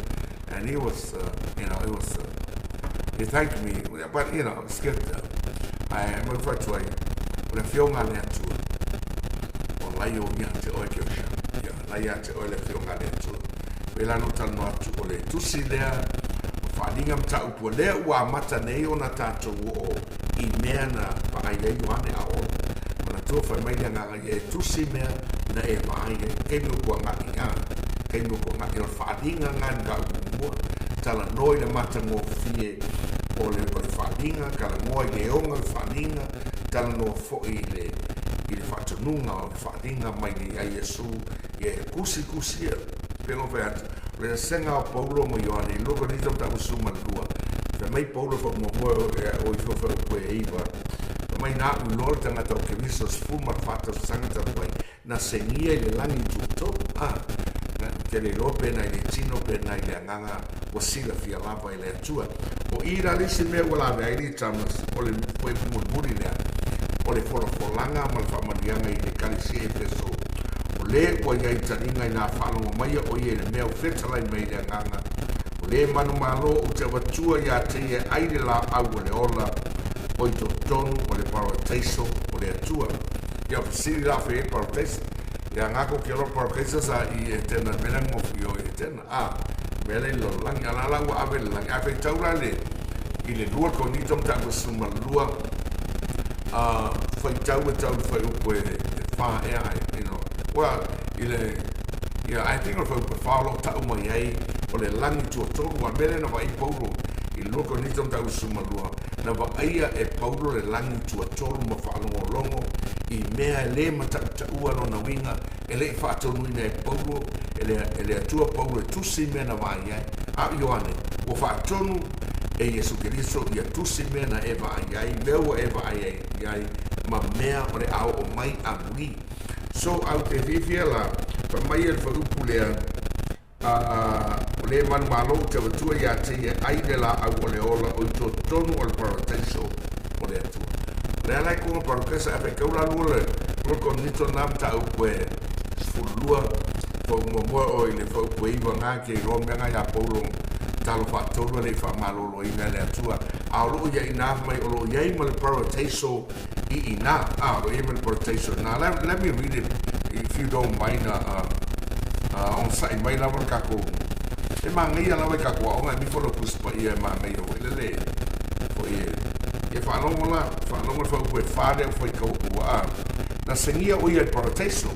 And he was, he thanked me. But, it's good. I am referred to a film on that too. Or Layo Yante Oikosha. Layate Oile film on that too. Velano Tanma to Ole. To see there, Fadingam Taupo, there were Mataneo Natato or Imena, Payane Ao. When I told for Maya, to see me, na e mai ke no ko ngaki o fadinga nganga mo tala noi le mata mo fie o le fadinga kala mo e o ngal fadinga tala no fo ile fatununga o fadinga mai ni ai Yesu e kusi pelo vet le senga o Paulo mo yo ani lo ko ni ta usuma lua pe mai Paulo fo mo o i fo ko e iba mai na u tanga to ke viso sfuma fatto sangata pai na sengia le langi tuto ke le lope na le chino pe na le nganga o sila fia lava ile atua o ira le se me wala ve ai tamas o le foi muri le o le fora folanga mal fa manianga i le kalisi e peso o le o ia taninga na falo mai o ia le me o fetala mai le nganga o le manu malo o te watua ia te ai le la au le ola o to tonu o le paroteiso o le atua ia fasili la fe paroteiso ia ngako ke lo paroteiso sa i etena mena mo fio etena mele lo lang ala la wa ave lang ave taula le i le lua konito mta ko suma lua foi tau foi o ko fa well I think of a follow tau mai ai o le langi tu to wa mele no vai Paulo i lo konito mta ko suma lua na va ia e Paulo le langi tu to ma fa longo i mea le mata ua no na winga ele fa tonu ne Paulo ele atua Paulo tusi mena vai ai Ioane o fa tonu e Yesu Cristo ia tusi mena eva ai leo eva ai ma mea o le au o mai a mui so au te vivia la pa mai e fa upulea o le manu malo te watua ia te ai le la au o le ola o to tonu o le parataiso o le atua le ala ko parataiso a pe kaula lule lo konito nam ta upue fulua po mo o ile fo po iwa nga ke ro me nga ya Paulo talo fa tolo le fa malo i le atua a lo ia ina mai o lo ia i mal parataiso i ina lo ia mal parataiso now let me read it if you don't mind on sai mai la ka ko e mangi ala ka ko o mi fo lo kuspa ia ma mai o le o e fa no fa po fa de foi ko na sengia o ia parataiso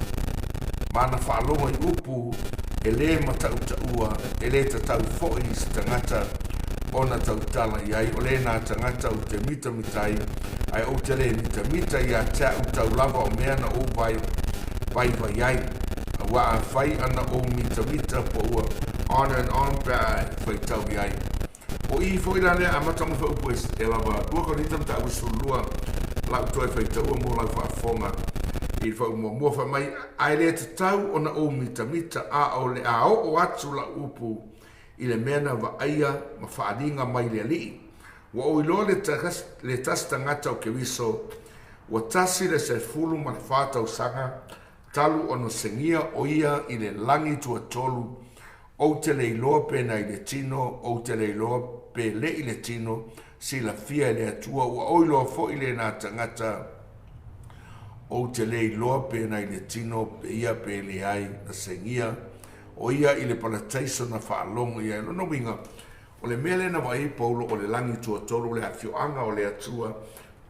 mana whaaloa i upu e le matau taua e le tatau fo'i si tangata ona tautala iai, o le nā tangata o te mita mitai, ai o te le mita mita ia tea u tau lava o mea na o vai iai. Wa a whai ana o mita mita po ua on and on pa whai tau iai. O I fo ila lea amatanga wha upo e lava ua ko ritam ta awisu lua lau toi whai tau mo lau wha fonga I wha mua wha mai ai lea te tau ona o mita mita a o le a o atu la upu I le mena wa aia ma whaaringa mai le li. Wa o ilo le tasta ngata o ke wiso wa tasi le se fulu ma le whātau sanga talu ono sengia o ia I le langi tua tolu o te le iloa pe na I le tino o te le iloa pe le I le tino si la fia I le atua ua o iloa fo I le nā tangata o te le iloa pe na I le tino pe ia pe le ai na sengia o ia I le palataiso na whaalongo ia no winga o le mele na wai paulo o le langi tua tolu le afioanga o le atua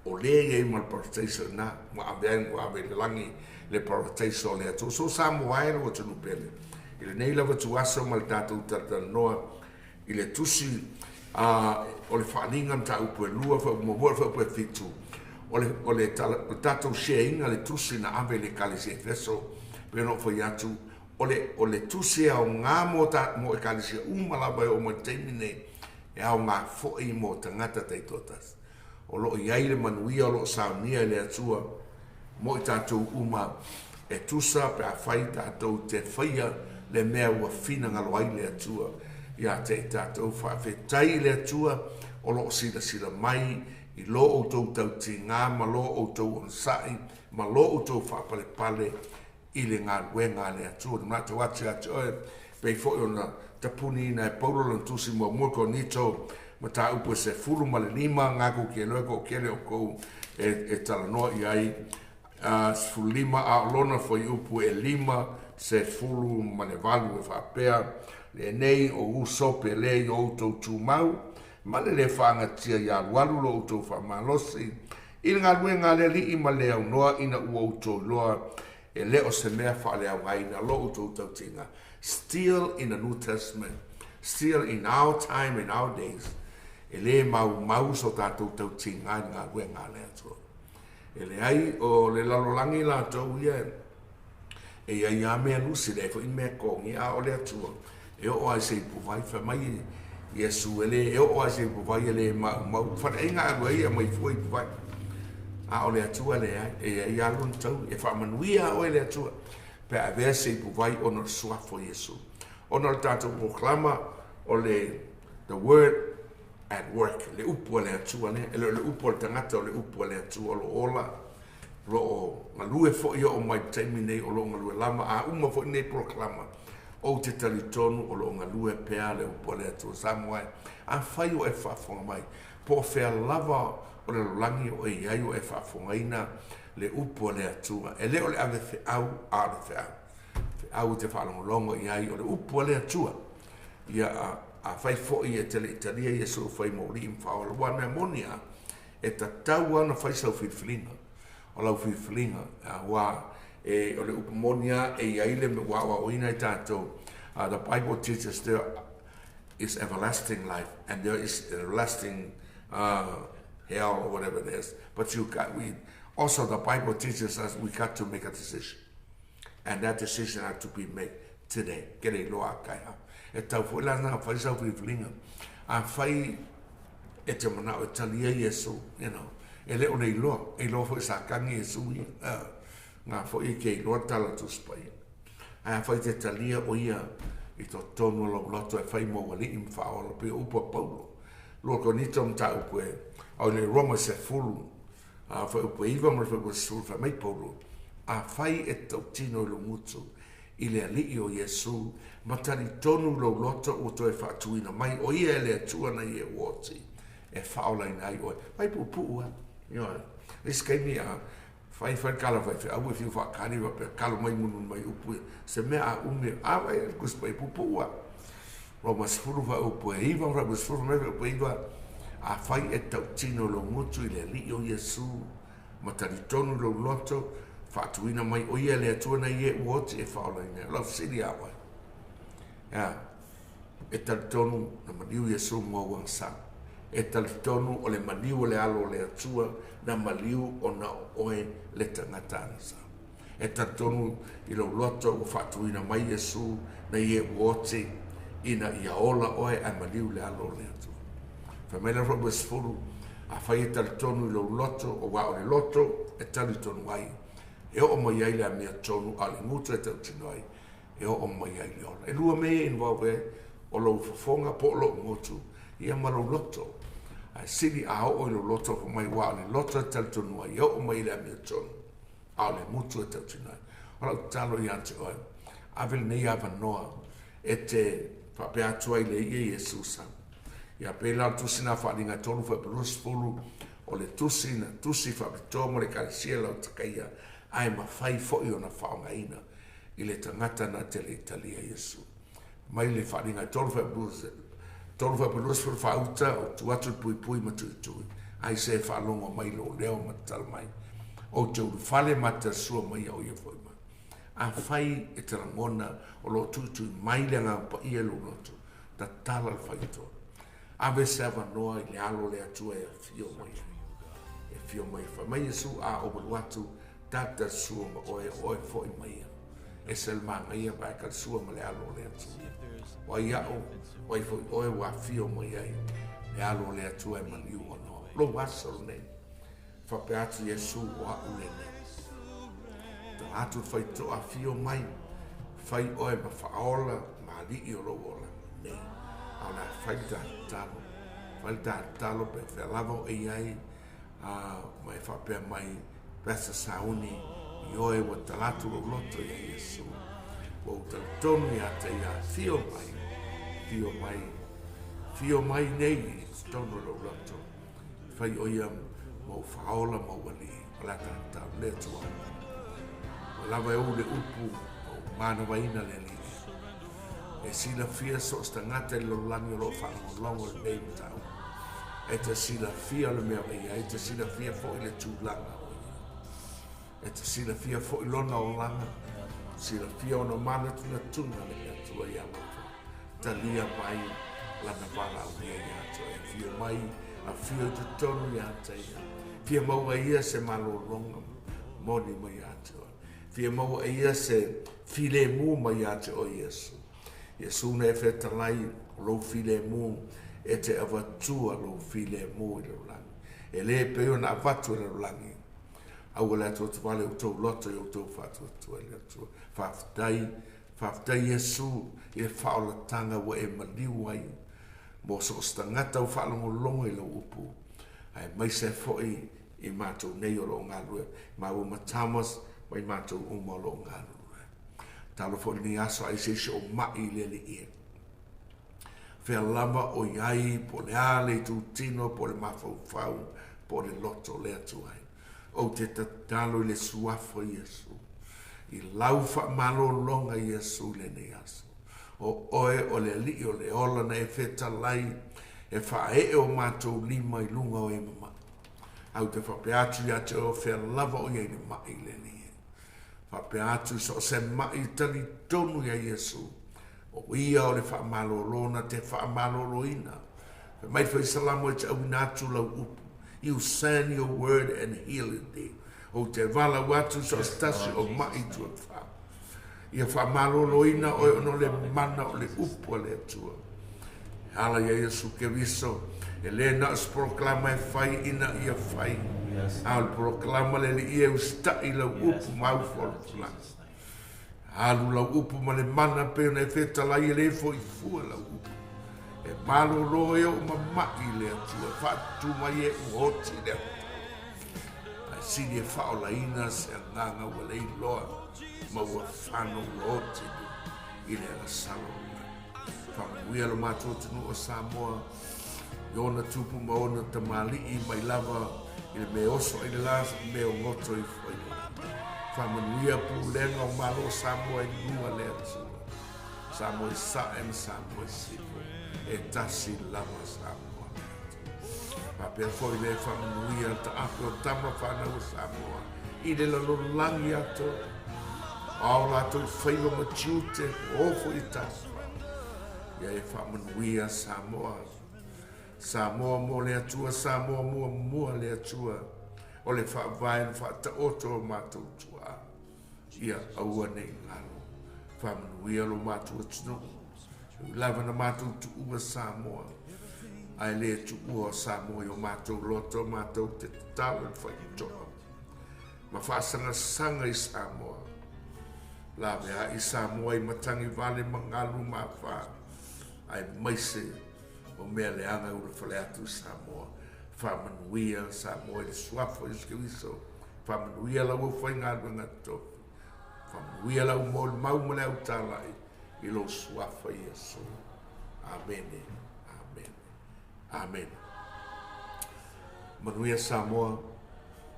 o le e mal palataiso na ma ave le langi le parataiso le atu so samu ai lo tunu pele ile nei lava tu aso mal tatu tata noa ile tusi o le faninga ta upo lua fa mo fa po fitu o le tatu sheinga le tusi na ave le kalisi feso pero fo yatu o le tusi au ngamo ta mo kalisi malaba o mo temine e au nga fo I mo tangata te totas o lo iai le manuia o lo saunia le atua mo I tātou uma e tusa pe a whai tātou te whaia le mea ua whina ngaloai le atua ia te tātou whawhetai le atua o lo sila mai I lo o tau tau ti ngā ma lo o tau onsai ma lo o tau whapale pale I le ngā luenga le atua na mata wati atu oe pei fwoi o na tapuni na e paulo lan tusi mua mwako nito ma tā upo se furu ma le lima ngako ke loe ko kele o kou e talanoa I ai fulima a lona foi upu e lima se fulu manevalu e whapea le nei o uso pe le o tau tu mau ma le whanga tia ia walu lo tau whamalosi I ngā luenga le li I ma le au noa ina ua uto loa e leo se mea whale au haina lo uto tau tinga still in the New Testament still in our time in our days e le mau so tātou tau tinga ngā luenga le atua e le ai o le lalolangi la tau ia e ia mea lusi le fo I mea kongi a o le atua e o ai se puvai wha mai Yesu ele e o ai se puvai ele mau whana inga alu ia mai fuai puvai a o le atua le ai e ia lun tau e wha manuia o le atua pe a vea se puvai o no suafo Yesu o no tātou proklama o le the word at work le upu le atua ne le upu le tangata o le upu le atua lo ola lo ngalue fo ia o mai taimi nei o lo ngalue lama a uma fo nei proklama o te talitonu o lo ngalue pea le upu le atua samuai a fai o e whafonga mai po fea lava o le langi o e iai o e whafonga ina le upu le atua e le o le ave fe au a le fe au te whalongolongo iai o le upu le atua ia a fai foi e tele Italia e so fai mori in fa o wana monia e tatau ana fai sau filfilinga o lau filfilinga wa e o le upomonia e iaile me wa oina I tatou the Bible teaches there is everlasting life and there is everlasting hell or whatever it is but also the Bible teaches us we got to make a decision and that decision had to be made today get a loa kaya e tau fo la na fa sa flinga a fai e te mana o talia Yesu e le o nei lo fo sa kangi Yesu nga fo I ke lo tala tu spai a fai te talia o ia I to tono lo to e fai mo wali im fa o pe upo paulo lo ko ni tom ta upo o le Roma se fulu a fo upo iva mo fo sul fa mai paulo a fai e to tino lo mutu I le alii o Yesu ma tali tonu lo loto o to e whaatuina mai o ia le atua na I e woti e whaolai nai o mai pupua this gave me a fai kala fai au e fiu whakari wa pe kalo mai munu mai upu se mea a ume a vai kuspai pupua Roma sfuru wa upu e iwa Roma sfuru me upu iwa a fai e tau tino lo mutu I le alii o Yesu ma tali tonu lo loto whaatuina mai o ia le atua na I e woti e whaolai nai lau siri awa e talitonu na maliu Iesu mo wangsa. E talitonu o le maliu le alo le atua na maliu o na oe le tangata anasa. E talitonu i lo loto o fatuina mai Iesu na ie wote ina ia ola oe a maliu le alo le atua. Famela robo esfuru a fai e talitonu i lo loto o wao le loto e talitonu ai. E o mai ai le mea tonu a le ngutu e talitonu ai. E o mai ai le ola. E lua me in wawe o lo fafonga po lo ngutu. Ia ma lo loto. Ai sili a o lo loto ko mai wao le loto e talitonu ai. E o mai le mea tonu a le ngutu e talitonu ai. Ola talo i ante oe. Avel nei ava noa e te whape atua i le ie Iesu sang. Ia pēlau tusi na wharinga tonu wha perus fulu o le tusi na tusi wha pitomo le karesia lau takaia ai ma whai fo i o na whaonga ina i le tangata na te le Italia Iesu. Mai le wharinga tonu wha perus fulu whauta o tuatu pui pui ma tui tui. Ai se whalongo mai lo leo ma tal mai. O te uru whale ma te sua mai au ia fo ima. A whai e te rangona o lo tui tui mai le ngā pa ia lo notu. Ta tala le whai tonu. Ave se ava noa i le alo le atua e fio mai. E fio mai fa. Mai Iesu a o maluatu tata sua ma oe fo i mai. E se le manga ia vai ka sua ma le alo le atua. Wa ia o i fo i oe wa fio mai ai. Le alo le atua e maliu o noa. Lo wasal ne. Fa pe atu Iesu o a ule ne. Ta atu fai to a fio mai. Fai oe ma faola ma li i o lo ola. Ne. Ana falta talo pe felavo e ai mai fa pe mai pesa sauni io e o talatu lo loto ia Iesu o tonu ia te ia fio mai nei tonu lo loto fai o ia mo faola mo wali la tanta le tua lava u le upu o mana vaina le li e sila fia so stangata lo langi lo fa longo le nei tau e te sila fia le mea e te sila fia fo ile tu langa e te sila fia fo ilona o langa sila fia ono mana tuna tuna le atua ia mata talia mai la navala o ia atua e fia mai a fia te tonu ia atua fia maua ia se malo longa moni mai atua fia maua ia se file mu mai atua o Iesu Iesu ne fetalai lo file mu e te avatua lo file mu i lo langi. E le peo na avatu le lo langi. Au le atua tawale o tau loto i o tau fatu atua le atua. Whaftai Iesu i le whaola tanga wa e maliu ai. Mo so stangata o whalongo longo i lo upu. Ai mai se foi i mātou nei o lo ngalue. Ma o matamas mai mātou umo lo ngalue. Talo fo ni aso ai se o mai le ie. Fe lama o iai po le ale tu tino po le mafau fau po le loto le atu ai. O te tatalo le suafo Iesu. I laufa malo longa Iesu le ne aso. O oe o le li o le ola na e feta lai e fa e o matou lima i lunga o e mama. Au te whapeatu ia te o fe lava o iai le mai le ne. Whape atu so se mai tali tonu ia Iesu. O ia o le whaamalolona te whaamaloloina. Mai whai salamu e te au natu lau upu. You send your word and heal it thee. O te wala watu so stasi o mai tua wha. Ia whaamaloloina o ono le mana o le upu o le atua. Hala ia Iesu ke viso. E le na os proklama e whai ina ia whai. Al proklama le li ia ustai lau upu mau wholfula. Alu lau upu ma le mana pe na e feta lai e le fo i fua lau upu. E malo roe o ma mai le atua. Fatu mai e uoti le atua. A sini e whao la ina se nganga wa lei loa. Ma ua whano uoti i le ala salo. Whamuia lo mātua tunu o Samoa. Iona tupu ma ona tamali i mai lava. I le me oso i le lasa me o ngoto i fwai. Whamanuia pulenga o malo Samoa i nua le atua. Samoa i saen, Samoa i sipo. E tasi lava Samoa. Papea fwoi le whamanuia ta ape o tama whanau Samoa. I le lalolangi ato. Ao lato i whaiwa matiute, ofo i tasi. ia e whamanuia Samoa. Samoa mo le atua, Samoa mua le atua. O le whaavai na whaataoto o mātou tua. Ia aua nei ngalo. Whamanuia lo mātou atunu. Lava na mātou tuua Samoa. Ai le tuua Samoa o mātou loto, mātou te tau e whaitoa. Ma whaasanga sanga i Samoa. La vea i Samoa i matangi vale mangalu ma wha. Ai maise o mea leanga ura whale atu Samoa. Whamanuia Samoa i suafo i skiwiso. Whamanuia lau o whainga runga tofu. Whamanuia lau mo maumale au tālai i lo suafa i Yesu. Amen. Amen. Amen. Manuia Samoa.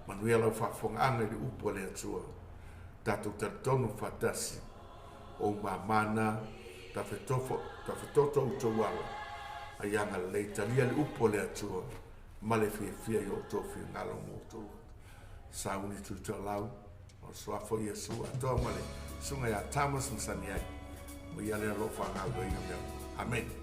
Manuia lau whafonga anga i upo le atua. Tatou tatono fatasi o mamana ta fetoto utawala ayanga le talia le upo le atua male fia yo tofi ngalo moto sauni tutalau o swafo Yesu ato male sunga ya tamas nsani ai mo yale lo fa ngalo yo amen.